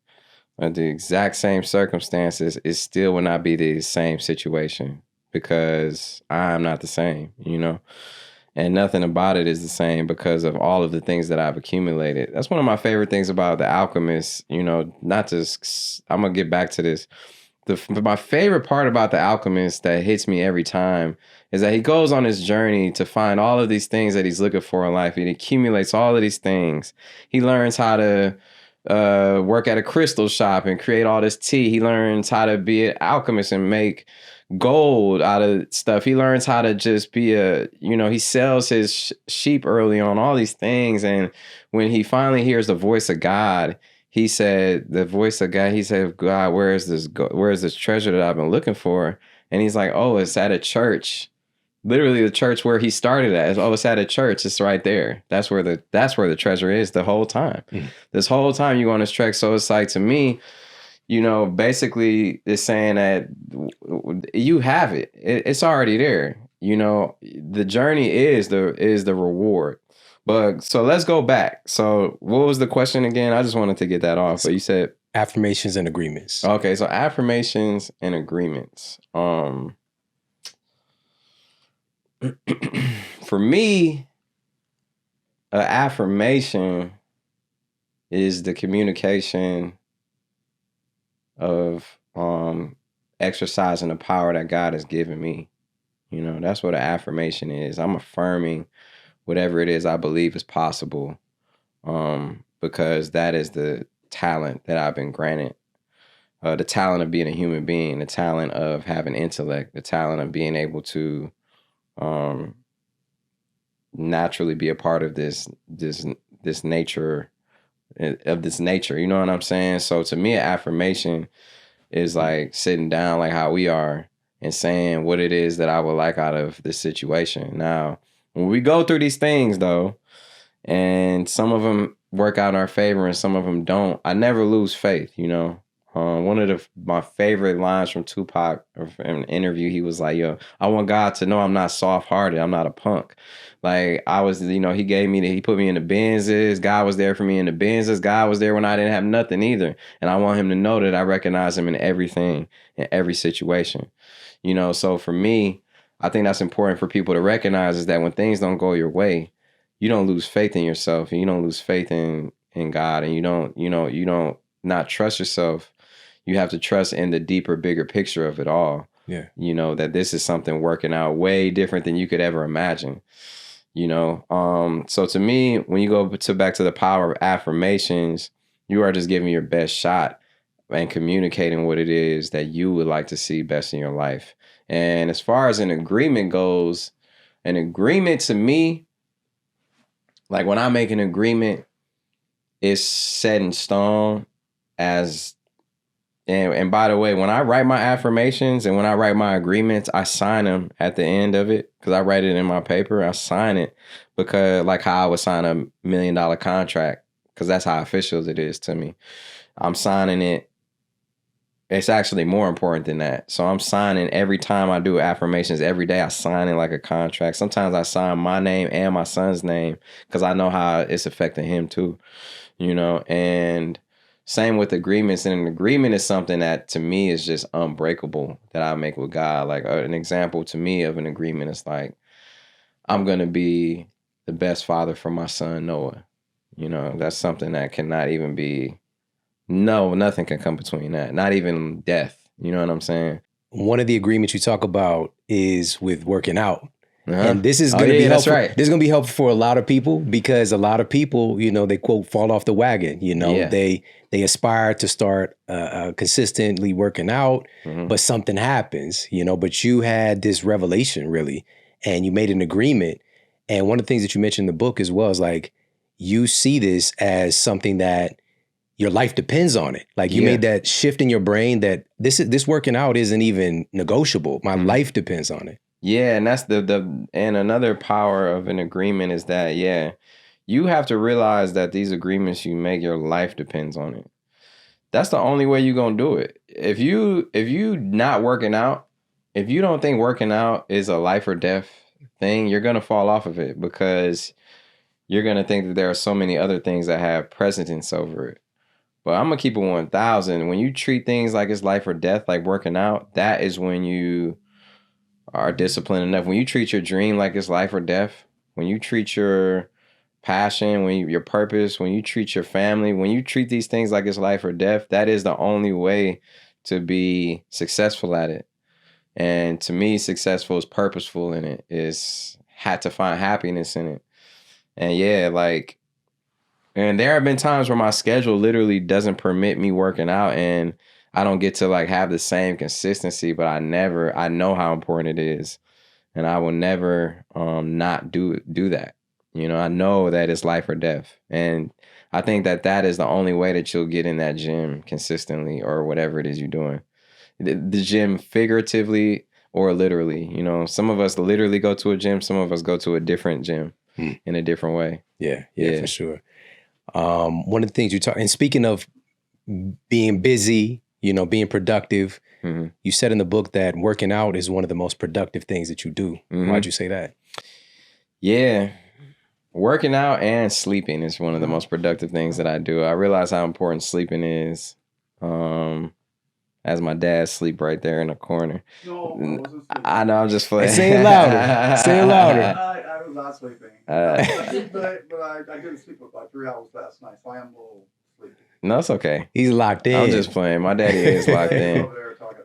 A: the exact same circumstances, it still would not be the same situation because I'm not the same, you know? And nothing about it is the same because of all of the things that I've accumulated. That's one of my favorite things about The Alchemist, you know, not just, I'm going to get back to this. My favorite part about The Alchemist that hits me every time is that he goes on his journey to find all of these things that he's looking for in life. He accumulates all of these things. He learns how to work at a crystal shop and create all this tea. He learns how to be an alchemist and make gold out of stuff. He learns how to just be he sells his sheep early on, all these things. And when he finally hears the voice of God, he said, God, where is this treasure that I've been looking for? And he's like, oh, it's at a church. Literally the church where he started at. Oh, it's at a church. It's right there. That's where the treasure is the whole time. This whole time you go on this trek. So it's like, to me, basically it's saying that you have it. It's already there. The journey is the reward. But so let's go back. So what was the question again? I just wanted to get that off. But you said
B: affirmations and agreements.
A: Okay, so affirmations and agreements. For me, an affirmation is the communication of exercising the power that God has given me. That's what an affirmation is. I'm affirming whatever it is I believe is possible, because that is the talent that I've been granted. The talent of being a human being, the talent of having intellect, the talent of being able to naturally be a part of this nature, you know what I'm saying? So to me, an affirmation is like sitting down like how we are and saying what it is that I would like out of this situation. Now, when we go through these things though, and some of them work out in our favor and some of them don't, I never lose faith. One of my favorite lines from Tupac in an interview, he was like, yo, I want God to know I'm not soft-hearted. I'm not a punk. Like, I was, he he put me in the Benzes. God was there for me in the Benzes. God was there when I didn't have nothing either. And I want him to know that I recognize him in everything, in every situation. So for me, I think that's important for people to recognize, is that when things don't go your way, you don't lose faith in yourself, and you don't lose faith in God, and you don't not trust yourself. You have to trust in the deeper, bigger picture of it all.
B: Yeah.
A: That this is something working out way different than you could ever imagine. So to me, when you go back to the power of affirmations, you are just giving your best shot and communicating what it is that you would like to see best in your life. And as far as an agreement goes, an agreement to me, like when I make an agreement, it's set in stone as, and by the way, when I write my affirmations and when I write my agreements, I sign them at the end of it, because I write it in my paper. I sign it because, like how I would sign $1 million contract, because that's how official it is to me. I'm signing it. It's actually more important than that. So I'm signing every time I do affirmations. Every day I sign it like a contract. Sometimes I sign my name and my son's name because I know how it's affecting him too. And same with agreements. And an agreement is something that to me is just unbreakable that I make with God. Like an example to me of an agreement is like, I'm going to be the best father for my son, Noah. That's something that cannot even be, nothing can come between that. Not even death. You know what I'm saying?
B: One of the agreements you talk about is with working out.
A: Uh-huh.
B: And this is going to be helpful.
A: That's right.
B: This is going to be helpful for a lot of people, because a lot of people, they quote, fall off the wagon.
A: Yeah.
B: They aspire to start consistently working out,
A: Mm-hmm.
B: but something happens, but you had this revelation really, and you made an agreement. And one of the things that you mentioned in the book as well is like, you see this as something that your life depends on it. Like you made that shift in your brain that this working out isn't even negotiable. My life depends on it.
A: Yeah, and that's and another power of an agreement is that, you have to realize that these agreements you make, your life depends on it. That's the only way you're going to do it. If you not working out, if you don't think working out is a life or death thing, you're going to fall off of it, because you're going to think that there are so many other things that have precedence over it. But I'm gonna keep it 1,000. When you treat things like it's life or death, like working out, that is when you are disciplined enough. When you treat your dream like it's life or death, when you treat your passion, your purpose, when you treat your family, when you treat these things like it's life or death, that is the only way to be successful at it. And to me, successful is purposeful in it, is had to find happiness in it. And yeah, like, and there have been times where my schedule literally doesn't permit me working out and I don't get to like have the same consistency, but I know how important it is. And I will never not do that. You know, I know that it's life or death. And I think that is the only way that you'll get in that gym consistently or whatever it is you're doing. The gym figuratively or literally, you know, some of us literally go to a gym. Some of us go to a different gym in a different way.
B: Yeah, for sure. One of the things you talk, and speaking of being busy, you know, being productive, you said in the book that working out is one of the most productive things that you do. Why'd you say that?
A: Yeah. Working out and sleeping is one of the most productive things that I do. I realize how important sleeping is. As my dad sleep right there in the corner.
C: No, I wasn't sleeping.
A: I know, I'm just playing.
B: Say it louder. Say it louder.
C: I was not sleeping. But I didn't sleep for about 3 hours last night, so I am a little sleepy.
A: No, it's okay.
B: He's locked in.
A: I'm just playing. My daddy is locked in.
C: Over there talking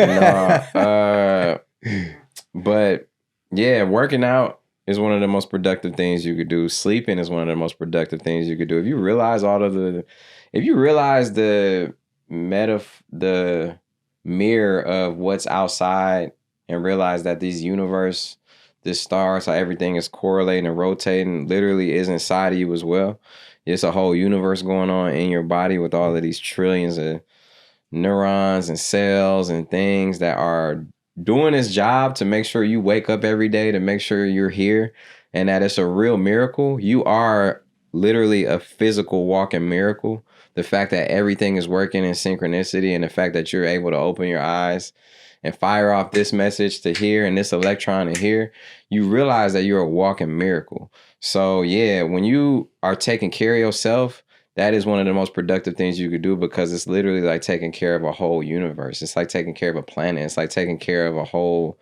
C: about it.
A: But yeah, working out is one of the most productive things you could do. Sleeping is one of the most productive things you could do. If you realize the mirror of what's outside and realize that this universe, this stars, how everything is correlating and rotating literally is inside of you as well. It's a whole universe going on in your body with all of these trillions of neurons and cells and things that are doing its job to make sure you wake up every day, to make sure you're here, and that it's a real miracle. You are literally a physical walking miracle. The fact that everything is working in synchronicity and the fact that you're able to open your eyes and fire off this message to here and this electron to here, you realize that you're a walking miracle. So yeah, when you are taking care of yourself, that is one of the most productive things you could do because it's literally like taking care of a whole universe. It's like taking care of a planet. It's like taking care of a whole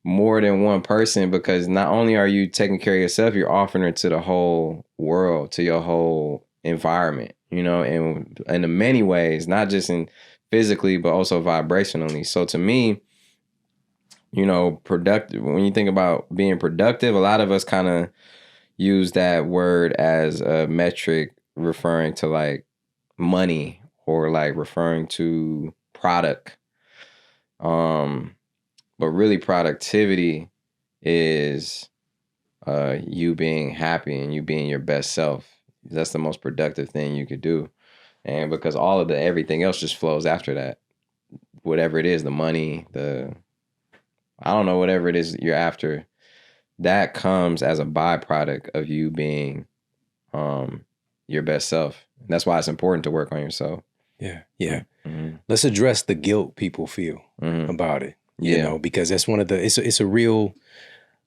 A: more than one person, because not only are you taking care of yourself, you're offering it to the whole world, to your whole environment, you know, and in many ways, not just in physically, but also vibrationally. So to me, you know, productive, when you think about being productive, a lot of us kind of use that word as a metric referring to like money or like referring to product. But really productivity is you being happy and you being your best self. That's the most productive thing you could do. And because all of everything else just flows after that. Whatever it is, the money, I don't know, whatever it is you're after, that comes as a byproduct of you being your best self. And that's why it's important to work on yourself.
B: Yeah. Mm-hmm. Let's address the guilt people feel about it. You know, because that's one of it's a real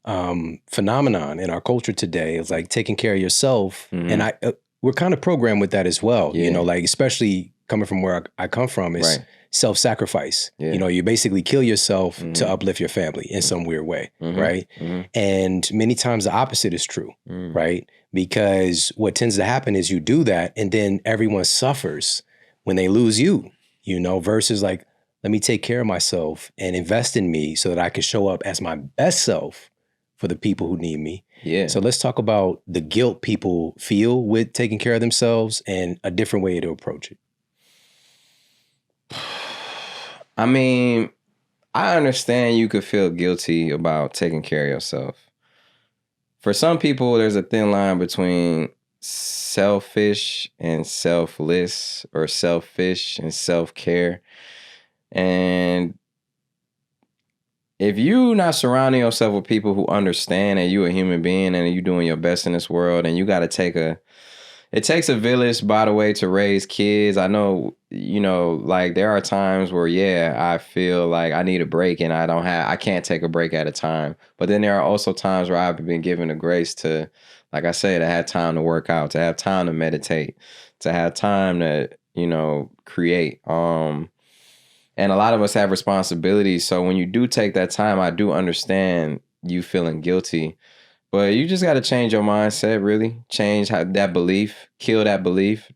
B: phenomenon in our culture today. It's like taking care of yourself. And we're kind of programmed with that as well. You know, like especially coming from where I come from is self-sacrifice. You know, you basically kill yourself to uplift your family in some weird way, right? And many times the opposite is true, right? Because what tends to happen is you do that and then everyone suffers when they lose you, you know, versus like, let me take care of myself and invest in me so that I can show up as my best self for the people who need me. Yeah. So let's talk about the guilt people feel with taking care of themselves and a different way to approach it.
A: I mean, I understand you could feel guilty about taking care of yourself. For some people, there's a thin line between selfish and selfless, or selfish and self-care. And if you're not surrounding yourself with people who understand and you're a human being and you're doing your best in this world, and you got to it takes a village, by the way, to raise kids. I know, you know, like there are times where, I feel like I need a break and I can't take a break at a time. But then there are also times where I've been given the grace to, like I said, to have time to work out, to have time to meditate, to have time to create. And a lot of us have responsibilities. So when you do take that time, I do understand you feeling guilty. But you just got to change your mindset, really. Change that belief, kill that belief,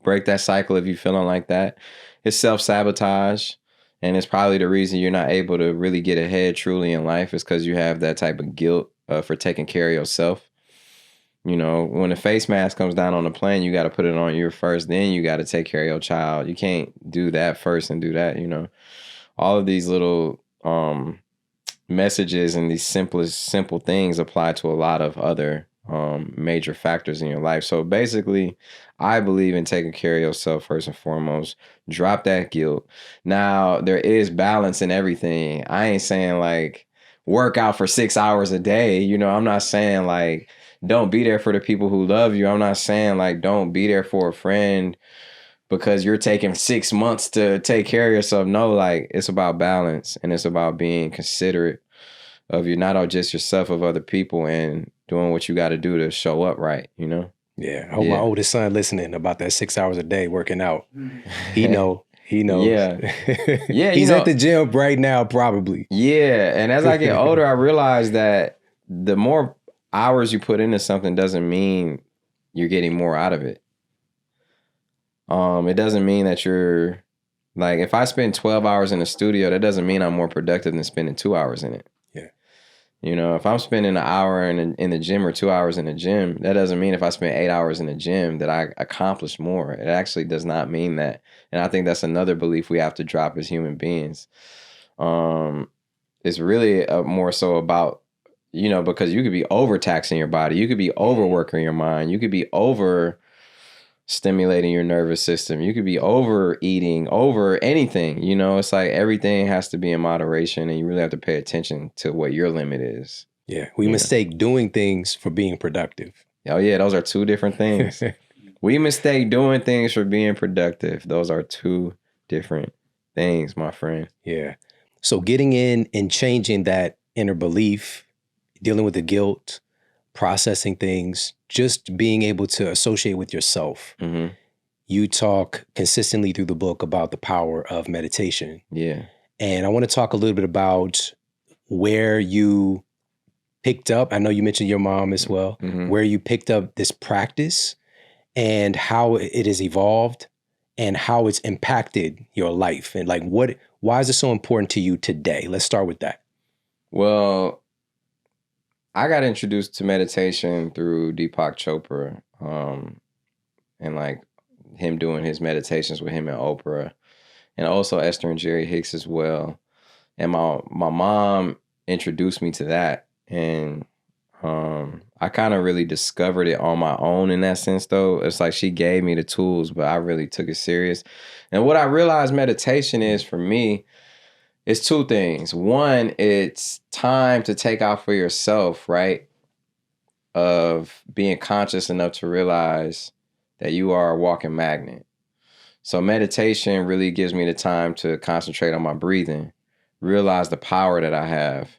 A: break that cycle if you're feeling like that. It's self-sabotage. And it's probably the reason you're not able to really get ahead truly in life is because you have that type of guilt for taking care of yourself. When the face mask comes down on the plane, you got to put it on you first. Then you got to take care of your child. You can't do that first and do that. All of these little messages and these simple things apply to a lot of other major factors in your life. So basically, I believe in taking care of yourself first and foremost. Drop that guilt. Now, there is balance in everything. I ain't saying like work out for 6 hours a day. I'm not saying like don't be there for the people who love you. I'm not saying like don't be there for a friend because you're taking 6 months to take care of yourself. No, like it's about balance and it's about being considerate of you, not just yourself, of other people, and doing what you got to do to show up right,
B: Yeah. I hope my oldest son listening about that 6 hours a day working out. He knows.
A: Yeah. Yeah.
B: He's at the gym right now, probably.
A: Yeah. And as I get older, I realize that the more hours you put into something doesn't mean you're getting more out of it. It doesn't mean that you're like, if I spend 12 hours in the studio, that doesn't mean I'm more productive than spending 2 hours in it. If I'm spending an hour in the gym or 2 hours in the gym, that doesn't mean if I spend 8 hours in the gym that I accomplish more. It actually does not mean that. And I think that's another belief we have to drop as human beings. It's really more so about, because you could be overtaxing your body. You could be overworking your mind. You could be over stimulating your nervous system. You could be overeating, over anything. It's like everything has to be in moderation, and you really have to pay attention to what your limit is.
B: Yeah. We mistake doing things for being productive.
A: Oh yeah, those are two different things. We mistake doing things for being productive. Those are two different things, my friend.
B: Yeah. So getting in and changing that inner belief, dealing with the guilt, processing things, just being able to associate with yourself.
A: Mm-hmm.
B: You talk consistently through the book about the power of meditation.
A: Yeah.
B: And I want to talk a little bit about where you picked up, I know you mentioned your mom as well, where you picked up this practice and how it has evolved and how it's impacted your life. And like, why is it so important to you today? Let's start with that.
A: Well, I got introduced to meditation through Deepak Chopra, and like him doing his meditations with him and Oprah, and also Esther and Jerry Hicks as well. And my mom introduced me to that, and I kind of really discovered it on my own in that sense, though. It's like she gave me the tools, but I really took it serious. And what I realized meditation is for me, it's two things. One, it's time to take out for yourself, right? Of being conscious enough to realize that you are a walking magnet. So meditation really gives me the time to concentrate on my breathing, realize the power that I have,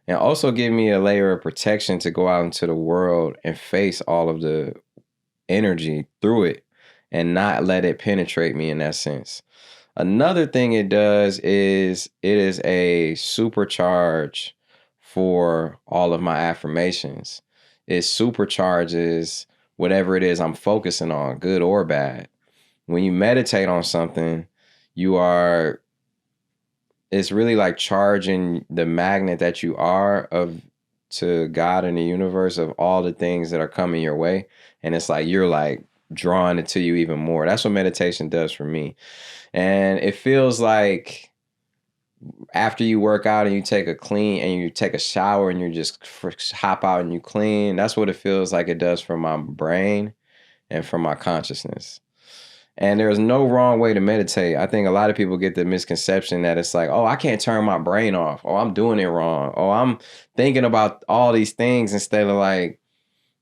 A: and also give me a layer of protection to go out into the world and face all of the energy through it and not let it penetrate me in that sense. Another thing it does is it is a supercharge for all of my affirmations. It supercharges whatever it is I'm focusing on, good or bad. When you meditate on something, it's really like charging the magnet that you are to God and the universe of all the things that are coming your way. And it's like, you're like drawing it to you even more. That's what meditation does for me. And it feels like after you work out and you take a shower and you just hop out and you clean, that's what it feels like it does for my brain and for my consciousness. And there's no wrong way to meditate. I think a lot of people get the misconception that it's like, oh, I can't turn my brain off. Oh, I'm doing it wrong. Oh, I'm thinking about all these things instead of like,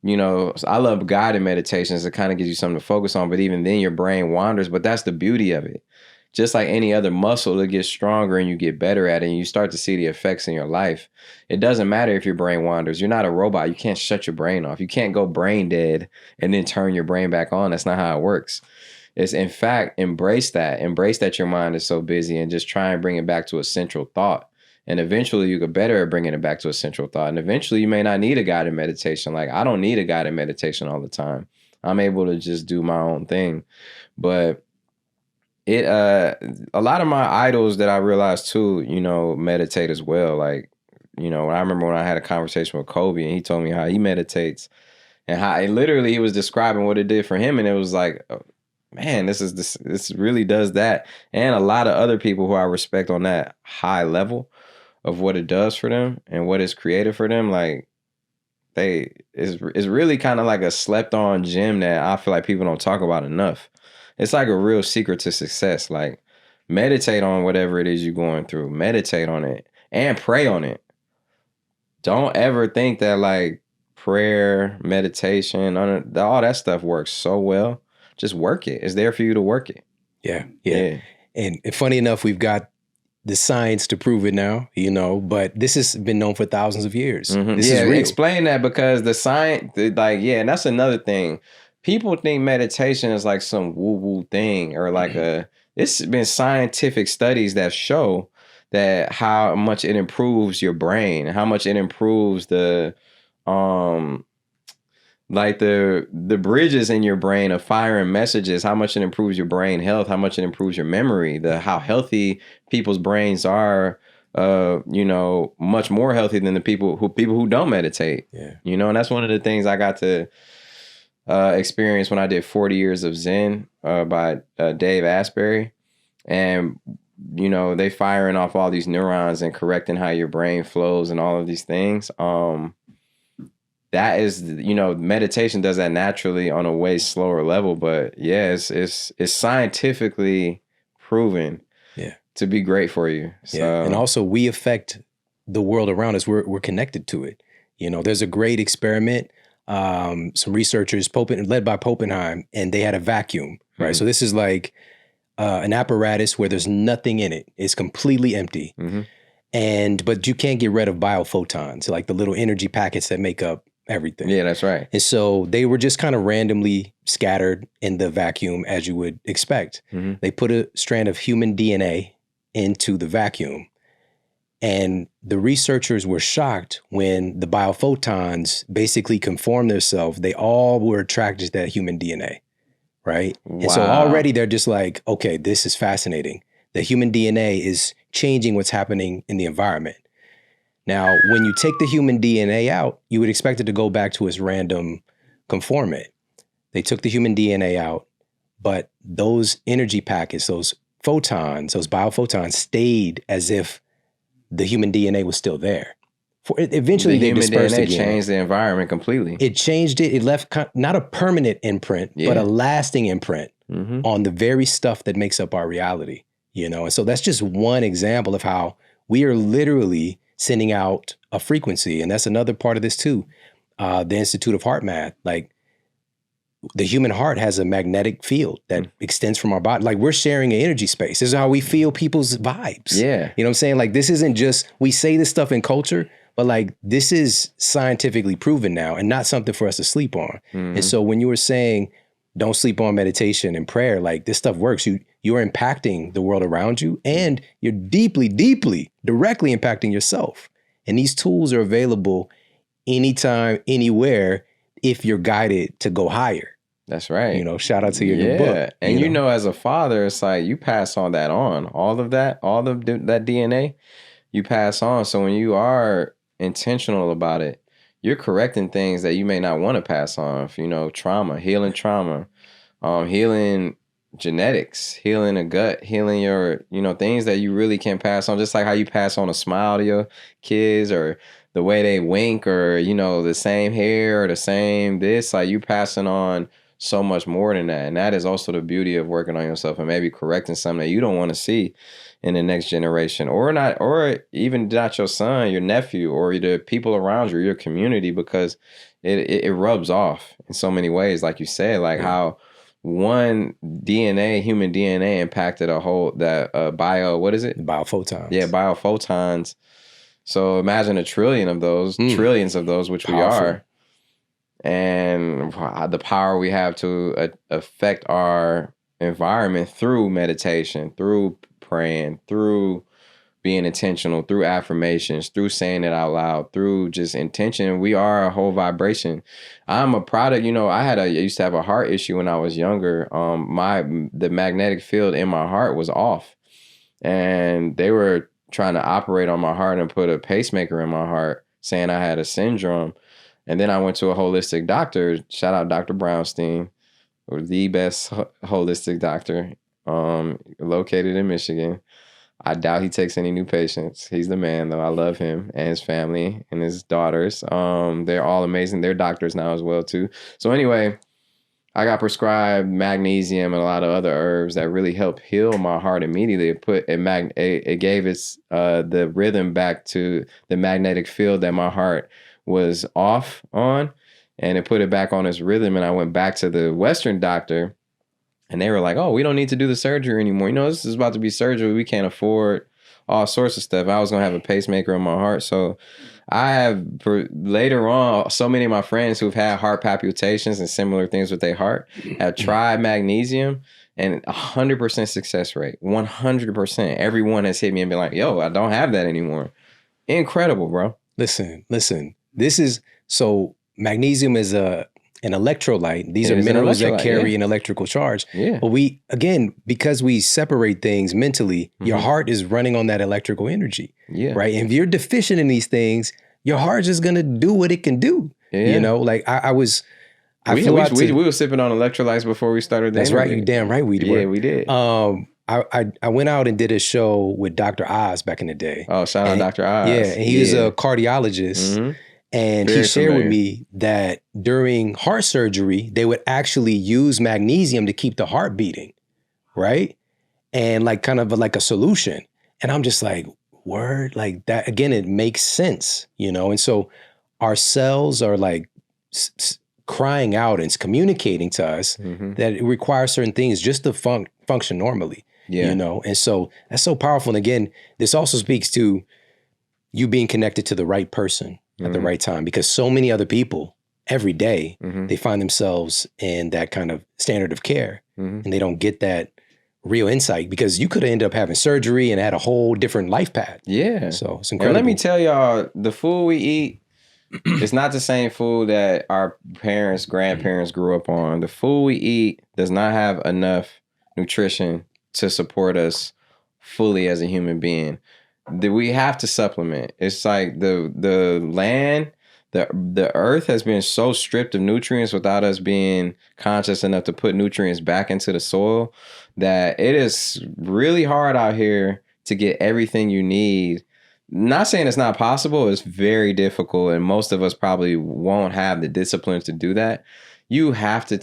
A: I love guided meditations. It kind of gives you something to focus on. But even then your brain wanders. But that's the beauty of it. Just like any other muscle, it gets stronger and you get better at it and you start to see the effects in your life. It doesn't matter if your brain wanders. You're not a robot. You can't shut your brain off. You can't go brain dead and then turn your brain back on. That's not how it works. It's in fact, embrace that your mind is so busy and just try and bring it back to a central thought. And eventually you get better at bringing it back to a central thought. And eventually you may not need a guided meditation. Like I don't need a guided meditation all the time. I'm able to just do my own thing. But a lot of my idols that I realized too, meditate as well. Like, I remember when I had a conversation with Kobe and he told me how he meditates and how he was describing what it did for him. And it was like, man, this really does that. And a lot of other people who I respect on that high level of what it does for them and what it's created for them. Like it's really kind of like a slept on gem that I feel like people don't talk about enough. It's like a real secret to success. Like meditate on whatever it is you're going through, meditate on it and pray on it. Don't ever think that like prayer,
B: meditation,
A: all that stuff works so well. Just work it. It's there for you to work it.
B: Yeah. And funny enough, we've got the science to prove it now, but this has been known for thousands of years.
A: Mm-hmm.
B: This is real.
A: Explain that because the science, and that's another thing. People think meditation is like some woo-woo thing or like it's been scientific studies that show that how much it improves your brain, how much it improves the bridges in your brain of firing messages, how much it improves your brain health, how much it improves your memory, how healthy people's brains are, much more healthy than the people who don't meditate.
B: Yeah.
A: And that's one of the things I got to experience when I did 40 Years of Zen by Dave Asbury. And they firing off all these neurons and correcting how your brain flows and all of these things. That is, meditation does that naturally on a way slower level, but it's scientifically proven to be great for you. So.
B: Yeah. And also we affect the world around us. We're connected to it. There's a great experiment, some researchers led by Poppenheim, and they had a vacuum, right? Mm-hmm. So this is like an apparatus where there's nothing in it. It's completely empty. Mm-hmm. But you can't get rid of biophotons, like the little energy packets that make up everything.
A: Yeah, that's right.
B: And so they were just kind of randomly scattered in the vacuum as you would expect. Mm-hmm. They put a strand of human DNA into the vacuum. And the researchers were shocked when the biophotons basically conformed themselves. They all were attracted to that human DNA, right? Wow. And so already they're just like, okay, this is fascinating. The human DNA is changing what's happening in the environment. Now, when you take the human DNA out, you would expect it to go back to its random conformant. They took the human DNA out, but those energy packets, those photons, those biophotons stayed as if the human DNA was still there. Eventually, they dispersed
A: again. The human DNA changed the environment completely.
B: It changed it. It left not a permanent imprint, but a lasting imprint on the very stuff that makes up our reality. And so that's just one example of how we are literally sending out a frequency. And that's another part of this too. The Institute of Heart Math, like the human heart has a magnetic field that extends from our body. Like we're sharing an energy space. This is how we feel people's vibes.
A: Yeah.
B: You know what I'm saying? Like this isn't just, we say this stuff in culture, but like this is scientifically proven now and not something for us to sleep on. Mm-hmm. And so when you were saying, don't sleep on meditation and prayer, like this stuff works. You're impacting the world around you and you're deeply, deeply, directly impacting yourself. And these tools are available anytime, anywhere, if you're guided to go higher.
A: That's right.
B: Shout out to your new book.
A: And as a father, it's like you pass on that on. All of that DNA, you pass on. So when you are intentional about it, you're correcting things that you may not want to pass on. Trauma, healing genetics, healing a gut, healing your, things that you really can't pass on. Just like how you pass on a smile to your kids or the way they wink or, the same hair or the same this, like you passing on so much more than that. And that is also the beauty of working on yourself and maybe correcting something that you don't want to see in the next generation or not, or even not your son, your nephew, or the people around you, your community, because it rubs off in so many ways. Like you said, like how one human DNA impacted a whole, what is it?
B: Biophotons.
A: Yeah, biophotons. So imagine a trillion of those, trillions of those, which powerful. We are. And the power we have to affect our environment through meditation, through praying, through being intentional, through affirmations, through saying it out loud, through just intention. We are a whole vibration. I'm a product, I used to have a heart issue when I was younger. The magnetic field in my heart was off, and they were trying to operate on my heart and put a pacemaker in my heart, saying I had a syndrome. And then I went to a holistic doctor. Shout out Dr. Brownstein, the best holistic doctor, located in Michigan. I doubt he takes any new patients. He's the man, though. I love him and his family and his daughters. They're all amazing. They're doctors now as well, too. So anyway, I got prescribed magnesium and a lot of other herbs that really helped heal my heart immediately. It gave the rhythm back to the magnetic field that my heart was off on, and it put it back on its rhythm. And I went back to the Western doctor, and they were like, "Oh, we don't need to do the surgery anymore. This is about to be surgery. We can't afford all sorts of stuff." I was going to have a pacemaker in my heart. So I have, later on, so many of my friends who've had heart palpitations and similar things with their heart have tried magnesium, and 100% success rate, 100%. Everyone has hit me and been like, "Yo, I don't have that anymore." Incredible, bro.
B: Listen. So magnesium is an electrolyte. These are minerals that carry an electrical charge.
A: Yeah.
B: But because we separate things mentally, your heart is running on that electrical energy.
A: Yeah.
B: Right. And if you're deficient in these things, your heart's just going to do what it can do. Yeah. Like we
A: were sipping on electrolytes before we started.
B: That's right. You're damn right. We did.
A: Yeah, we did.
B: I went out and did a show with Dr. Oz back in the day.
A: Oh, shout out Dr. Oz.
B: Yeah. And he was a cardiologist. And he shared with me that during heart surgery, they would actually use magnesium to keep the heart beating, right? And like kind of like a solution. And I'm just like, word, like that. Again, it makes sense, And so our cells are like crying out and it's communicating to us that it requires certain things just to function normally, And so that's so powerful. And again, this also speaks to you being connected to the right person at the right time, because so many other people every day, they find themselves in that kind of standard of care and they don't get that real insight, because you could have ended up having surgery and had a whole different life path.
A: Yeah.
B: So it's incredible.
A: And let me tell y'all, the food we eat is not the same food that our parents, grandparents grew up on. The food we eat does not have enough nutrition to support us fully as a human being. We have to supplement. It's like the land, the earth has been so stripped of nutrients without us being conscious enough to put nutrients back into the soil that it is really hard out here to get everything you need. Not saying it's not possible. It's very difficult, and most of us probably won't have the discipline to do that. You have to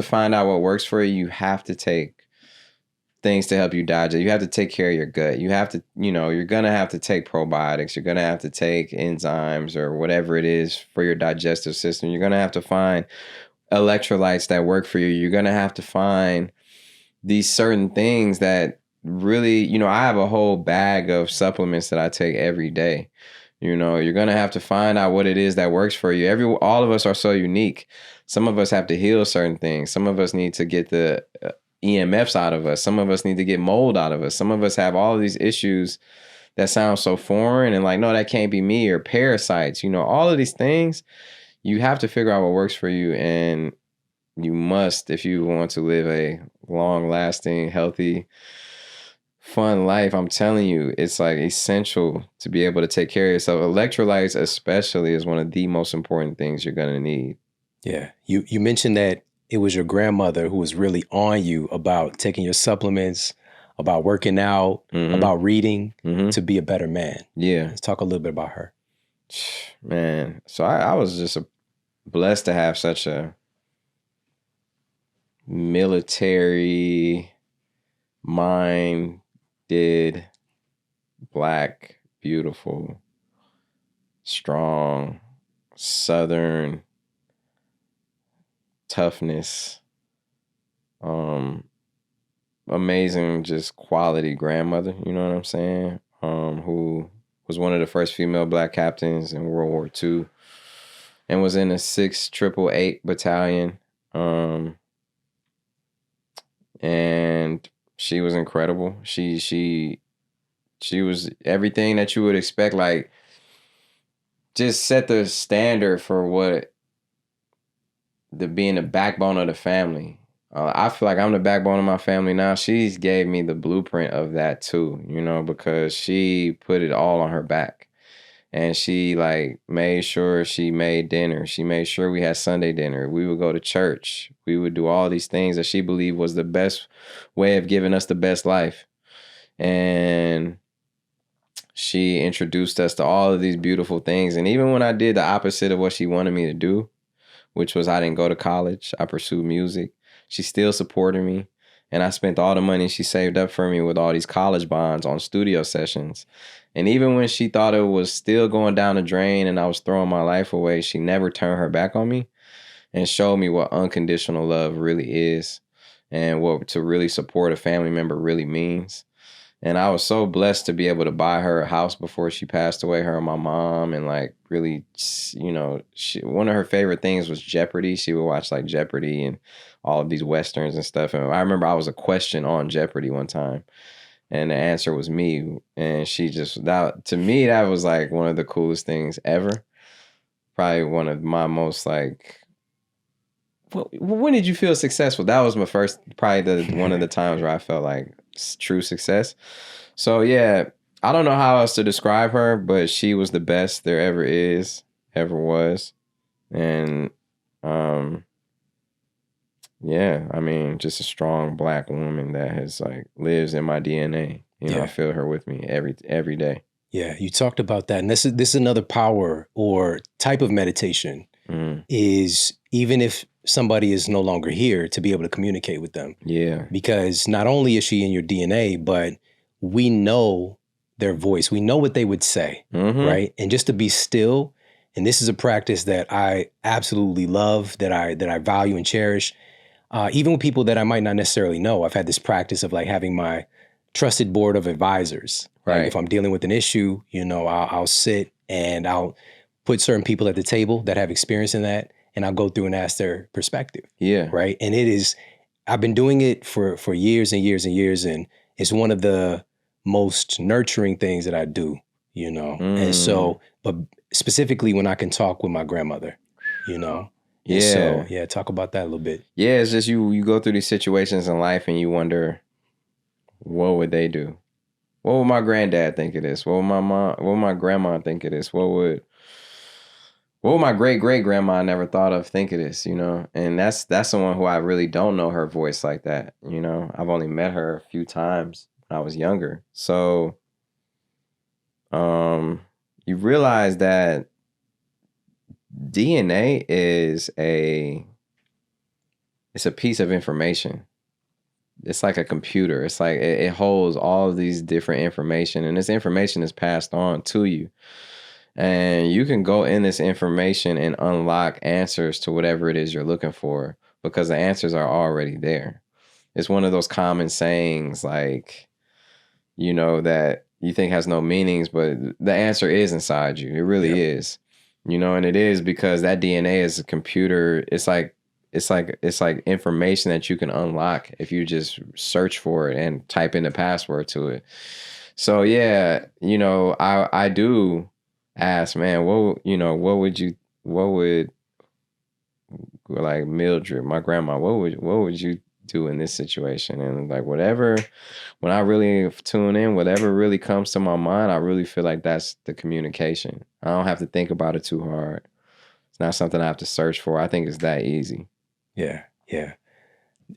A: find out what works for you. You have to take things to help you digest. You have to take care of your gut. You have to, you're going to have to take probiotics. You're going to have to take enzymes or whatever it is for your digestive system. You're going to have to find electrolytes that work for you. You're going to have to find these certain things that really, I have a whole bag of supplements that I take every day. You're going to have to find out what it is that works for you. All of us are so unique. Some of us have to heal certain things. Some of us need to get the EMFs out of us. Some of us need to get mold out of us. Some of us have all of these issues that sound so foreign and like, no, that can't be me, or parasites, all of these things. You have to figure out what works for you, and you must, if you want to live a long lasting, healthy, fun life. I'm telling you, it's like essential to be able to take care of yourself. Electrolytes especially is one of the most important things you're going to need.
B: Yeah. You mentioned that it was your grandmother who was really on you about taking your supplements, about working out, about reading to be a better man.
A: Yeah.
B: Let's talk a little bit about her.
A: Man, so I was just blessed to have such a military minded, Black, beautiful, strong, Southern toughness, amazing, just quality grandmother, you know what I'm saying? Who was one of the first female Black captains in World War II and was in the 688 Battalion. and she was incredible. She was everything that you would expect. Like, just set the standard for what being the backbone of the family. I feel like I'm the backbone of my family now. She's gave me the blueprint of that too, you know, because she put it all on her back. And she like made sure she made dinner. She made sure we had Sunday dinner. We would go to church. We would do all these things that she believed was the best way of giving us the best life. And she introduced us to all of these beautiful things. And even when I did the opposite of what she wanted me to do, which was I didn't go to college, I pursued music, she still supported me. And I spent all the money she saved up for me with all these college bonds on studio sessions. And even when she thought it was still going down the drain and I was throwing my life away, she never turned her back on me and showed me what unconditional love really is and what to really support a family member really means. And I was so blessed to be able to buy her a house before she passed away, her and my mom. And like really, you know, one of her favorite things was Jeopardy. She would watch like Jeopardy and all of these Westerns and stuff. And I remember I was a question on Jeopardy one time and the answer was me. And she just, that to me, that was like one of the coolest things ever. Probably one of my most like, when did you feel successful? That was my first, probably one of the times where I felt like true success. So yeah, I don't know how else to describe her, but she was the best there ever is, ever was. And yeah, I mean, just a strong Black woman that has like lives in my DNA. You know, I feel her with me every day.
B: Yeah, you talked about that. And this is another power or type of meditation is even if somebody is no longer here, to be able to communicate with them.
A: Yeah.
B: Because not only is she in your DNA, but we know their voice. We know what they would say, right? And just to be still, and this is a practice that I absolutely love, that I value and cherish. Even with people that I might not necessarily know, I've had this practice of like having my trusted board of advisors. Right. Like if I'm dealing with an issue, you know, I'll sit and I'll put certain people at the table that have experience in that, and I'll go through and ask their perspective. Yeah. Right. And I've been doing it for years and years and years, and it's one of the most nurturing things that I do, you know. And so, but specifically when I can talk with my grandmother, you know. Yeah. And so, yeah, talk about that a little bit.
A: Yeah, it's just you go through these situations in life and you wonder, what would they do? What would my granddad think of this? What would my mom, what would my grandma think of this? What would my great-great-grandma never thought of think of this, you know? And that's someone who I really don't know her voice like that, you know? I've only met her a few times when I was younger. So you realize that DNA is it's a piece of information. It's like a computer. It's like it holds all of these different information, and this information is passed on to you. And you can go in this information and unlock answers to whatever it is you're looking for because the answers are already there. It's one of those common sayings like, you know, that you think has no meanings, but the answer is inside you. It really is, you know, and it is because that DNA is a computer. It's like information that you can unlock if you just search for it and type in the password to it. So yeah, you know, I do ask, man, what would like Mildred, my grandma, what would you do in this situation? And like whatever, when I really tune in, whatever really comes to my mind, I really feel like that's the communication. I don't have to think about it too hard. It's not something I have to search for. I think it's that easy.
B: Yeah, yeah.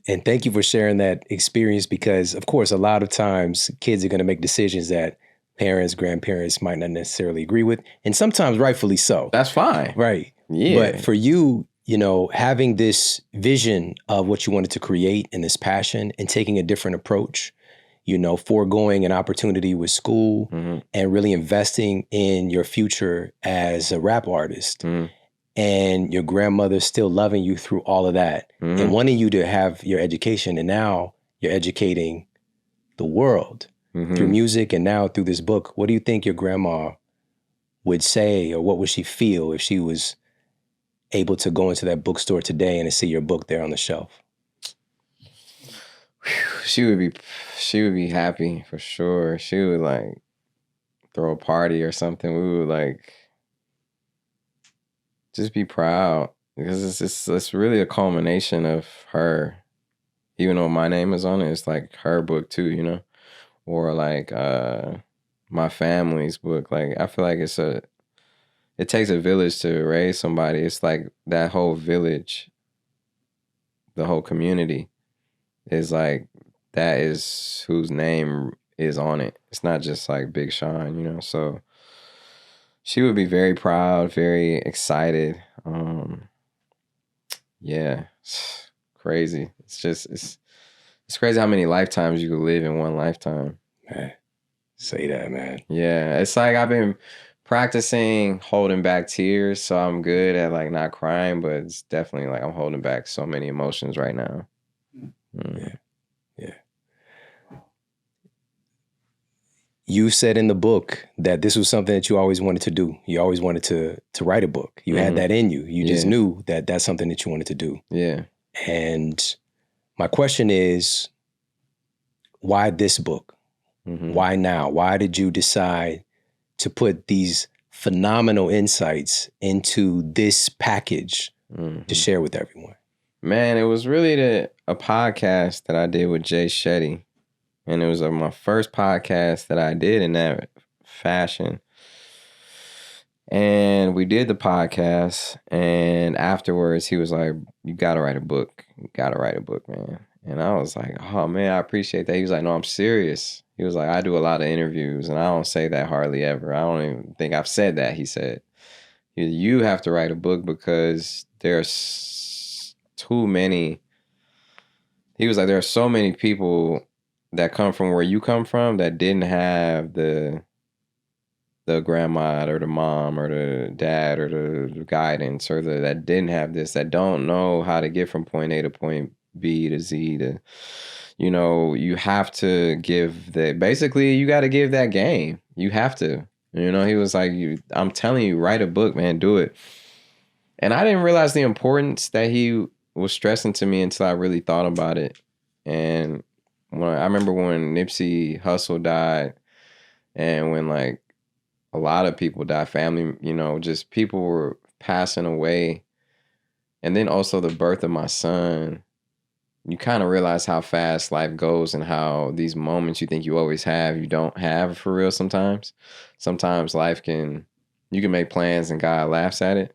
B: And thank you for sharing that experience because, of course, a lot of times kids are going to make decisions that parents, grandparents might not necessarily agree with, and sometimes rightfully so.
A: That's fine.
B: Right. Yeah. But for you, you know, having this vision of what you wanted to create and this passion and taking a different approach, you know, foregoing an opportunity with school and really investing in your future as a rap artist and your grandmother still loving you through all of that and wanting you to have your education. And now you're educating the world through music and now through this book. What do you think your grandma would say, or what would she feel if she was able to go into that bookstore today and to see your book there on the shelf?
A: she would be happy for sure. She would like throw a party or something. We would like just be proud because it's really a culmination of her. Even though my name is on it, it's like her book too, you know, or like my family's book. Like I feel like it takes a village to raise somebody. It's like that whole village, the whole community is like, that is whose name is on it. It's not just like Big Shawn, you know? So she would be very proud, very excited. Yeah, it's crazy. It's crazy how many lifetimes you could live in one lifetime.
B: Man, say that, man.
A: Yeah, it's like I've been practicing holding back tears, so I'm good at like not crying, but it's definitely like I'm holding back so many emotions right now.
B: Yeah. You said in the book that this was something that you always wanted to do. You always wanted to write a book. You had that in you. You just knew that that's something that you wanted to do.
A: Yeah.
B: And my question is, why this book? Why now? Why did you decide to put these phenomenal insights into this package to share with everyone?
A: Man, it was really a podcast that I did with Jay Shetty. And it was my first podcast that I did in that fashion. And we did the podcast. And afterwards, he was like, you got to write a book. You got to write a book, man. And I was like, oh, man, I appreciate that. He was like, no, I'm serious. He was like, I do a lot of interviews, and I don't say that hardly ever. I don't even think I've said that, he said. You have to write a book because there's too many. He was like, there are so many people that come from where you come from that didn't have the grandma or the mom or the dad or the guidance or that didn't have this, that don't know how to get from point A to point B to Z to, you know, you have to give basically you got to give that game. You have to, you know, he was like, I'm telling you, write a book, man, do it. And I didn't realize the importance that he was stressing to me until I really thought about it. And I remember when Nipsey Hussle died and when like a lot of people died, family, you know, just people were passing away. And then also the birth of my son, you kind of realize how fast life goes and how these moments you think you always have, you don't have for real sometimes. Sometimes life you can make plans and God laughs at it.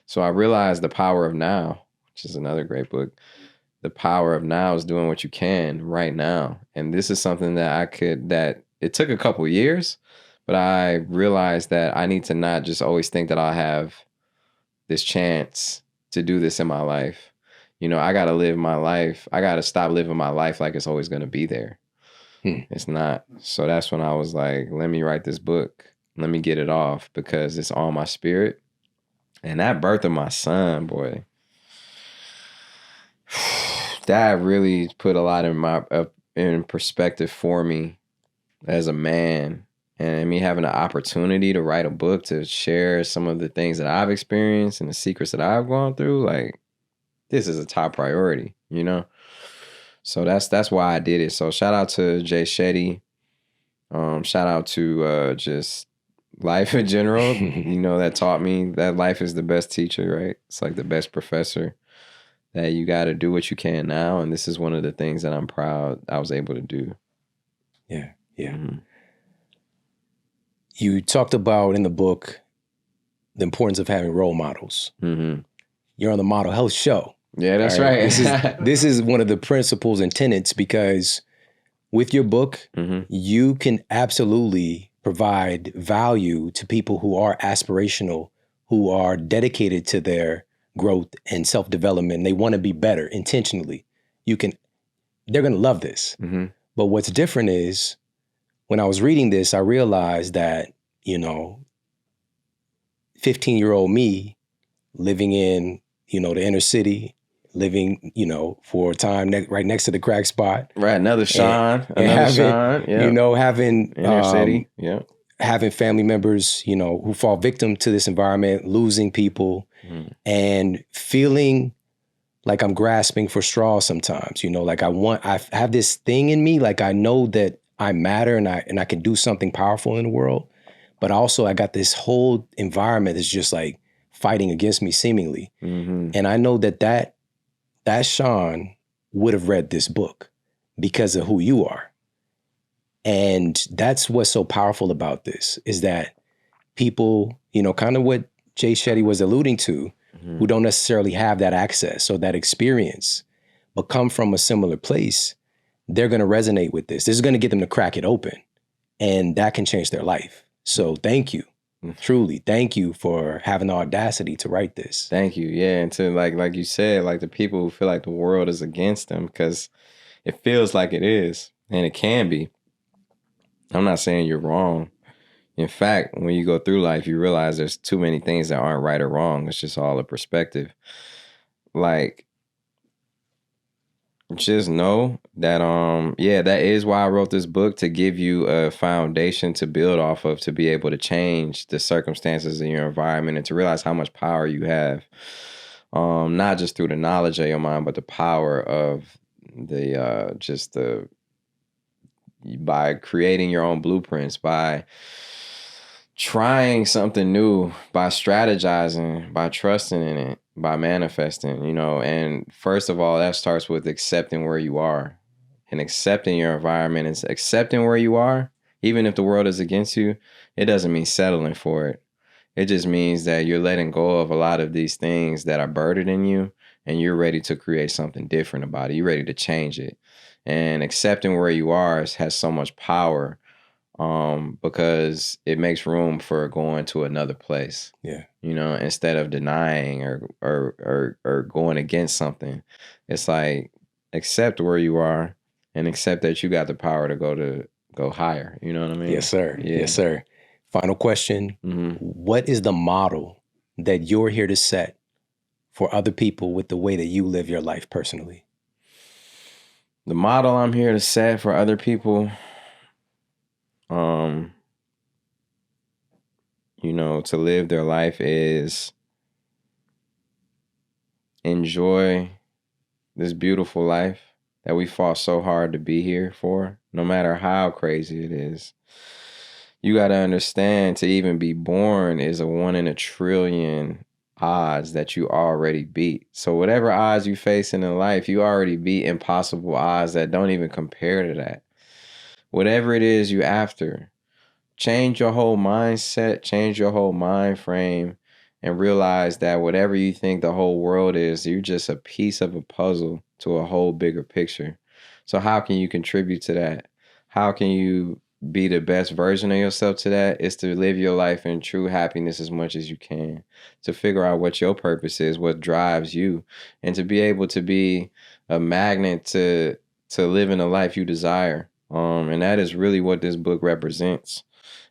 A: So I realized The Power of Now, which is another great book. The power of now is doing what you can right now. And this is something that it took a couple years, but I realized that I need to not just always think that I'll have this chance to do this in my life. You know, I got to live my life. I got to stop living my life like it's always going to be there. It's not. So that's when I was like, let me write this book. Let me get it off because it's on my spirit. And that birth of my son, boy, that really put a lot in perspective for me as a man, and me having the opportunity to write a book to share some of the things that I've experienced and the secrets that I've gone through. Like, this is a top priority, you know? So that's why I did it. So shout out to Jay Shetty. Shout out to just life in general, you know, that taught me that life is the best teacher, right? It's like the best professor. That you got to do what you can now. And this is one of the things that I'm proud I was able to do.
B: Yeah. You talked about in the book the importance of having role models. You're on the Model Health Show.
A: Yeah, that's right.
B: This is one of the principles and tenets because with your book, you can absolutely provide value to people who are aspirational, who are dedicated to their growth and self-development. They want to be better intentionally. They're going to love this. But what's different is when I was reading this, I realized that, you know, 15-year-old me living in, you know, the inner city, living, you know, for a time right next to the crack spot.
A: Right. Another Shawn.
B: Shawn. You know, having
A: inner city. Yeah.
B: Having family members, you know, who fall victim to this environment, losing people, and feeling like I'm grasping for straws sometimes, you know, like I have this thing in me, like I know that I matter and I can do something powerful in the world, but also I got this whole environment that's just like fighting against me seemingly.
A: Mm-hmm.
B: And I know that Shawn would have read this book because of who you are. And that's what's so powerful about this is that people, you know, kind of what Jay Shetty was alluding to, who don't necessarily have that access or that experience, but come from a similar place, they're going to resonate with this. This is going to get them to crack it open, and that can change their life. So thank you. Truly, thank you for having the audacity to write this.
A: Thank you. Yeah. And to like you said, like the people who feel like the world is against them, because it feels like it is, and it can be. I'm not saying you're wrong. In fact, when you go through life, you realize there's too many things that aren't right or wrong. It's just all a perspective. Like, just know that, that is why I wrote this book, to give you a foundation to build off of, to be able to change the circumstances in your environment and to realize how much power you have. Not just through the knowledge of your mind, but the power of by creating your own blueprints, by trying something new, by strategizing, by trusting in it, by manifesting, you know. And first of all, that starts with accepting where you are and accepting your environment. It's accepting where you are, even if the world is against you. It doesn't mean settling for it. It just means that you're letting go of a lot of these things that are burdening you, and you're ready to create something different about it. You're ready to change it. And accepting where you are has so much power, because it makes room for going to another place.
B: Yeah.
A: You know, instead of denying or going against something. It's like, accept where you are and accept that you got the power to go higher. You know what I mean?
B: Yes, sir.
A: Yeah.
B: Yes, sir. Final question.
A: Mm-hmm.
B: What is the model that you're here to set for other people with the way that you live your life personally?
A: The model I'm here to set for other people, you know, to live their life is enjoy this beautiful life that we fought so hard to be here for, no matter how crazy it is. You got to understand, to even be born is a 1 in a trillion odds that you already beat. So whatever odds you face in life, you already beat impossible odds that don't even compare to that. Whatever it is you after, change your whole mindset, change your whole mind frame, and realize that whatever you think the whole world is, you're just a piece of a puzzle to a whole bigger picture. So how can you contribute to that? How can you be the best version of yourself to that? Is to live your life in true happiness as much as you can, to figure out what your purpose is, what drives you, and to be able to be a magnet to living the life you desire. And that is really what this book represents,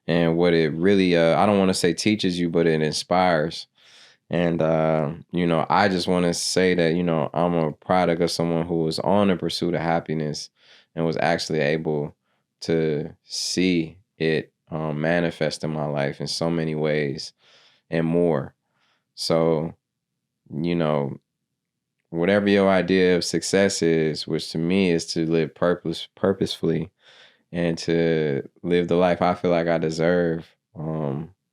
A: and what it really, I don't want to say teaches you, but it inspires. And, you know, I just want to say that, you know, I'm a product of someone who was on the pursuit of happiness and was actually able to see it manifest in my life in so many ways and more. So, you know, whatever your idea of success is, which to me is to live purposefully and to live the life I feel like I deserve,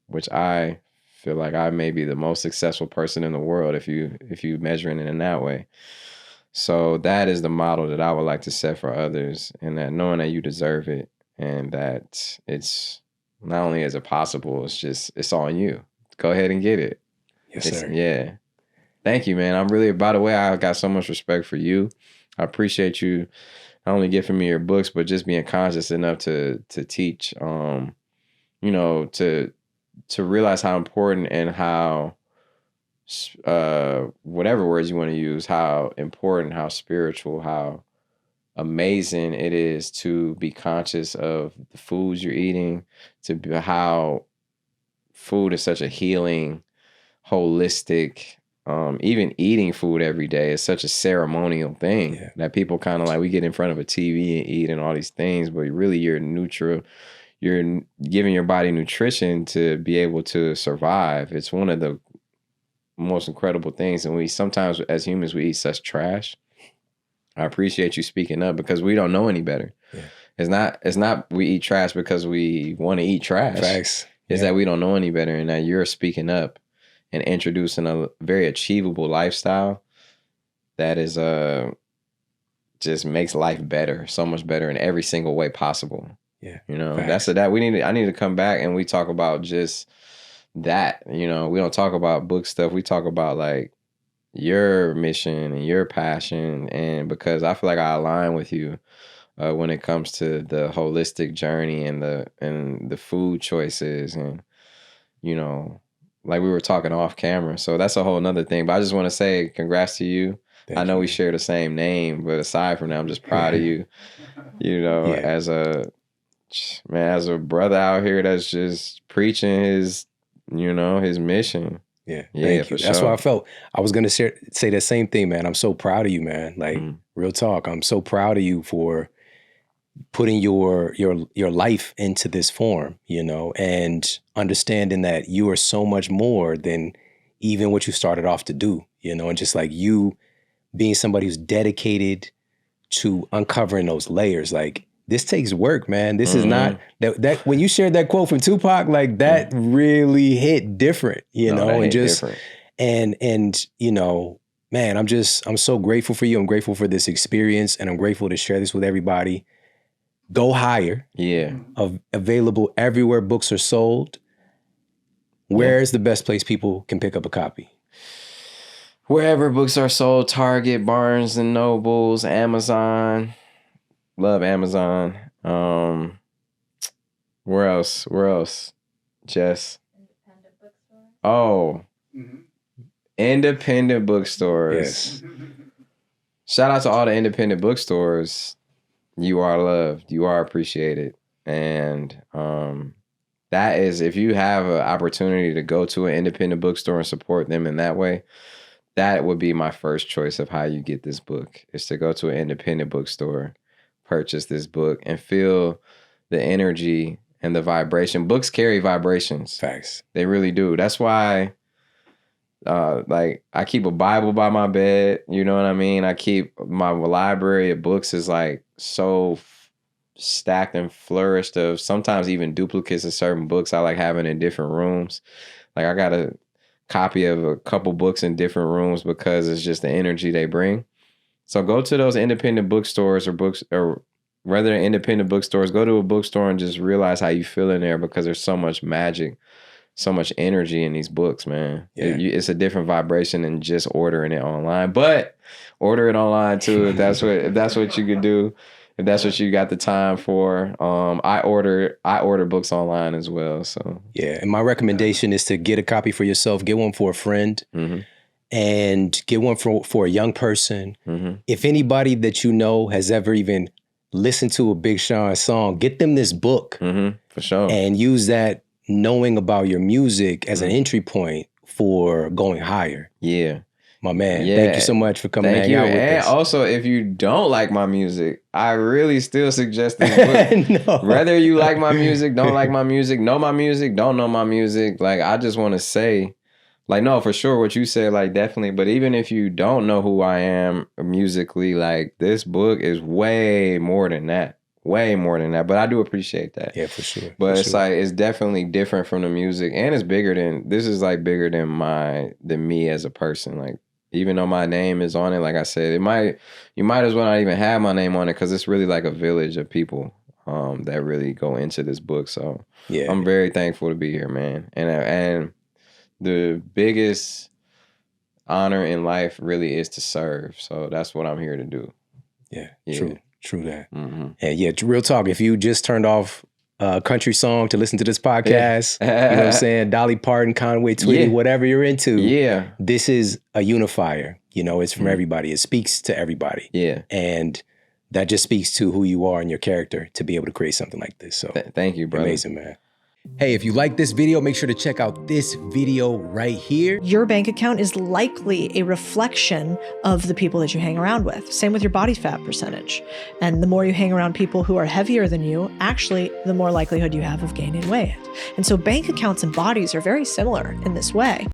A: which I feel like I may be the most successful person in the world if you measuring it in that way. So that is the model that I would like to set for others, and that knowing that you deserve it, and that it's not only is it possible, it's on you. Go ahead and get it.
B: Yes, sir.
A: Yeah. Thank you, man. By the way, I got so much respect for you. I appreciate you not only giving me your books, but just being conscious enough to teach, you know, to realize how important and how, whatever words you want to use, how important, how spiritual, how amazing it is to be conscious of the foods you're eating, how food is such a healing, holistic, even eating food every day is such a ceremonial thing that people kind of like, we get in front of a TV and eat and all these things, but really you're neutral. You're giving your body nutrition to be able to survive. It's one of most incredible things. And we sometimes as humans, we eat such trash. I appreciate you speaking up because we don't know any better.
B: Yeah.
A: It's not we eat trash because we want to eat trash.
B: Facts.
A: It's that we don't know any better, and that you're speaking up and introducing a very achievable lifestyle that is just makes life better, so much better in every single way possible.
B: Yeah.
A: You know,
B: Facts.
A: I need to come back and we talk about just that. You know, we don't talk about book stuff. We talk about like your mission and your passion, and because I feel like I align with you when it comes to the holistic journey and the food choices, and you know, like we were talking off camera. So that's a whole nother thing. But I just want to say congrats to you. I know we share the same name, but aside from that, I'm just proud of you. You know, as a brother out here that's just preaching his mission.
B: Yeah, thank you. That's why I felt I was gonna say that same thing, man. I'm so proud of you, man. Like real talk, I'm so proud of you for putting your life into this form, you know, and understanding that you are so much more than even what you started off to do, you know, and just like you being somebody who's dedicated to uncovering those layers. Like this takes work, man. This is not that when you shared that quote from Tupac, like that really hit different, you know, and just different. And you know, man, I'm so grateful for you. I'm grateful for this experience, and I'm grateful to share this with everybody. Go higher. Yeah. Available everywhere books are sold. Where is the best place people can pick up a copy?
A: Wherever books are sold, Target, Barnes and Nobles, Amazon. Love Amazon. Where else? Jess?
D: Independent bookstores.
A: Oh. Independent bookstores. Yes. Shout out to all the independent bookstores. You are loved. You are appreciated. And that is, if you have an opportunity to go to an independent bookstore and support them in that way, that would be my first choice of how you get this book, is to go to an independent bookstore, purchase this book, and feel the energy and the vibration. Books carry vibrations.
B: Facts.
A: They really do. That's why like I keep a Bible by my bed, you know what I mean? I keep my library of books is like so stacked and flourished of sometimes even duplicates of certain books I like having in different rooms. Like I got a copy of a couple books in different rooms because it's just the energy they bring. So go to those independent bookstores or rather than independent bookstores, go to a bookstore and just realize how you feel in there, because there's so much magic, so much energy in these books, man. Yeah. It's a different vibration than just ordering it online. But order it online too if that's what you could do. If that's what you got the time for. I order books online as well. So
B: yeah, and my recommendation is to get a copy for yourself, get one for a friend, and get one for a young person. If anybody that you know has ever even listened to a Big Shawn song, get them this book
A: for sure, and
B: use that knowing about your music as an entry point for going higher.
A: Yeah.
B: My man, thank you so much for coming to hang out with us.
A: And also, if you don't like my music, I really still suggest this book. No. Whether you like my music, don't like my music, know my music, don't know my music, like I just want to say, like, no, for sure what you said, like definitely. But even if you don't know who I am musically, like this book is way more than that. Way more than that. But I do appreciate that.
B: Yeah, for sure.
A: But it's like, it's definitely different from the music. And it's bigger than than me as a person. Like, even though my name is on it, like I said, you might as well not even have my name on it, because it's really like a village of people that really go into this book. So yeah, I'm very thankful to be here, man. And the biggest honor in life really is to serve. So that's what I'm here to do.
B: Yeah. True that. And yeah, real talk. If you just turned off a country song to listen to this podcast, you know what I'm saying? Dolly Parton, Conway Twitty, whatever you're into. Yeah. This is a unifier. You know, it's from everybody. It speaks to everybody. Yeah. And that just speaks to who you are and your character to be able to create something like this. So
A: thank you, brother.
B: Amazing, man. Hey, if you like this video, make sure to check out this video right here.
E: Your bank account is likely a reflection of the people that you hang around with. Same with your body fat percentage. And the more you hang around people who are heavier than you, actually, the more likelihood you have of gaining weight. And so bank accounts and bodies are very similar in this way.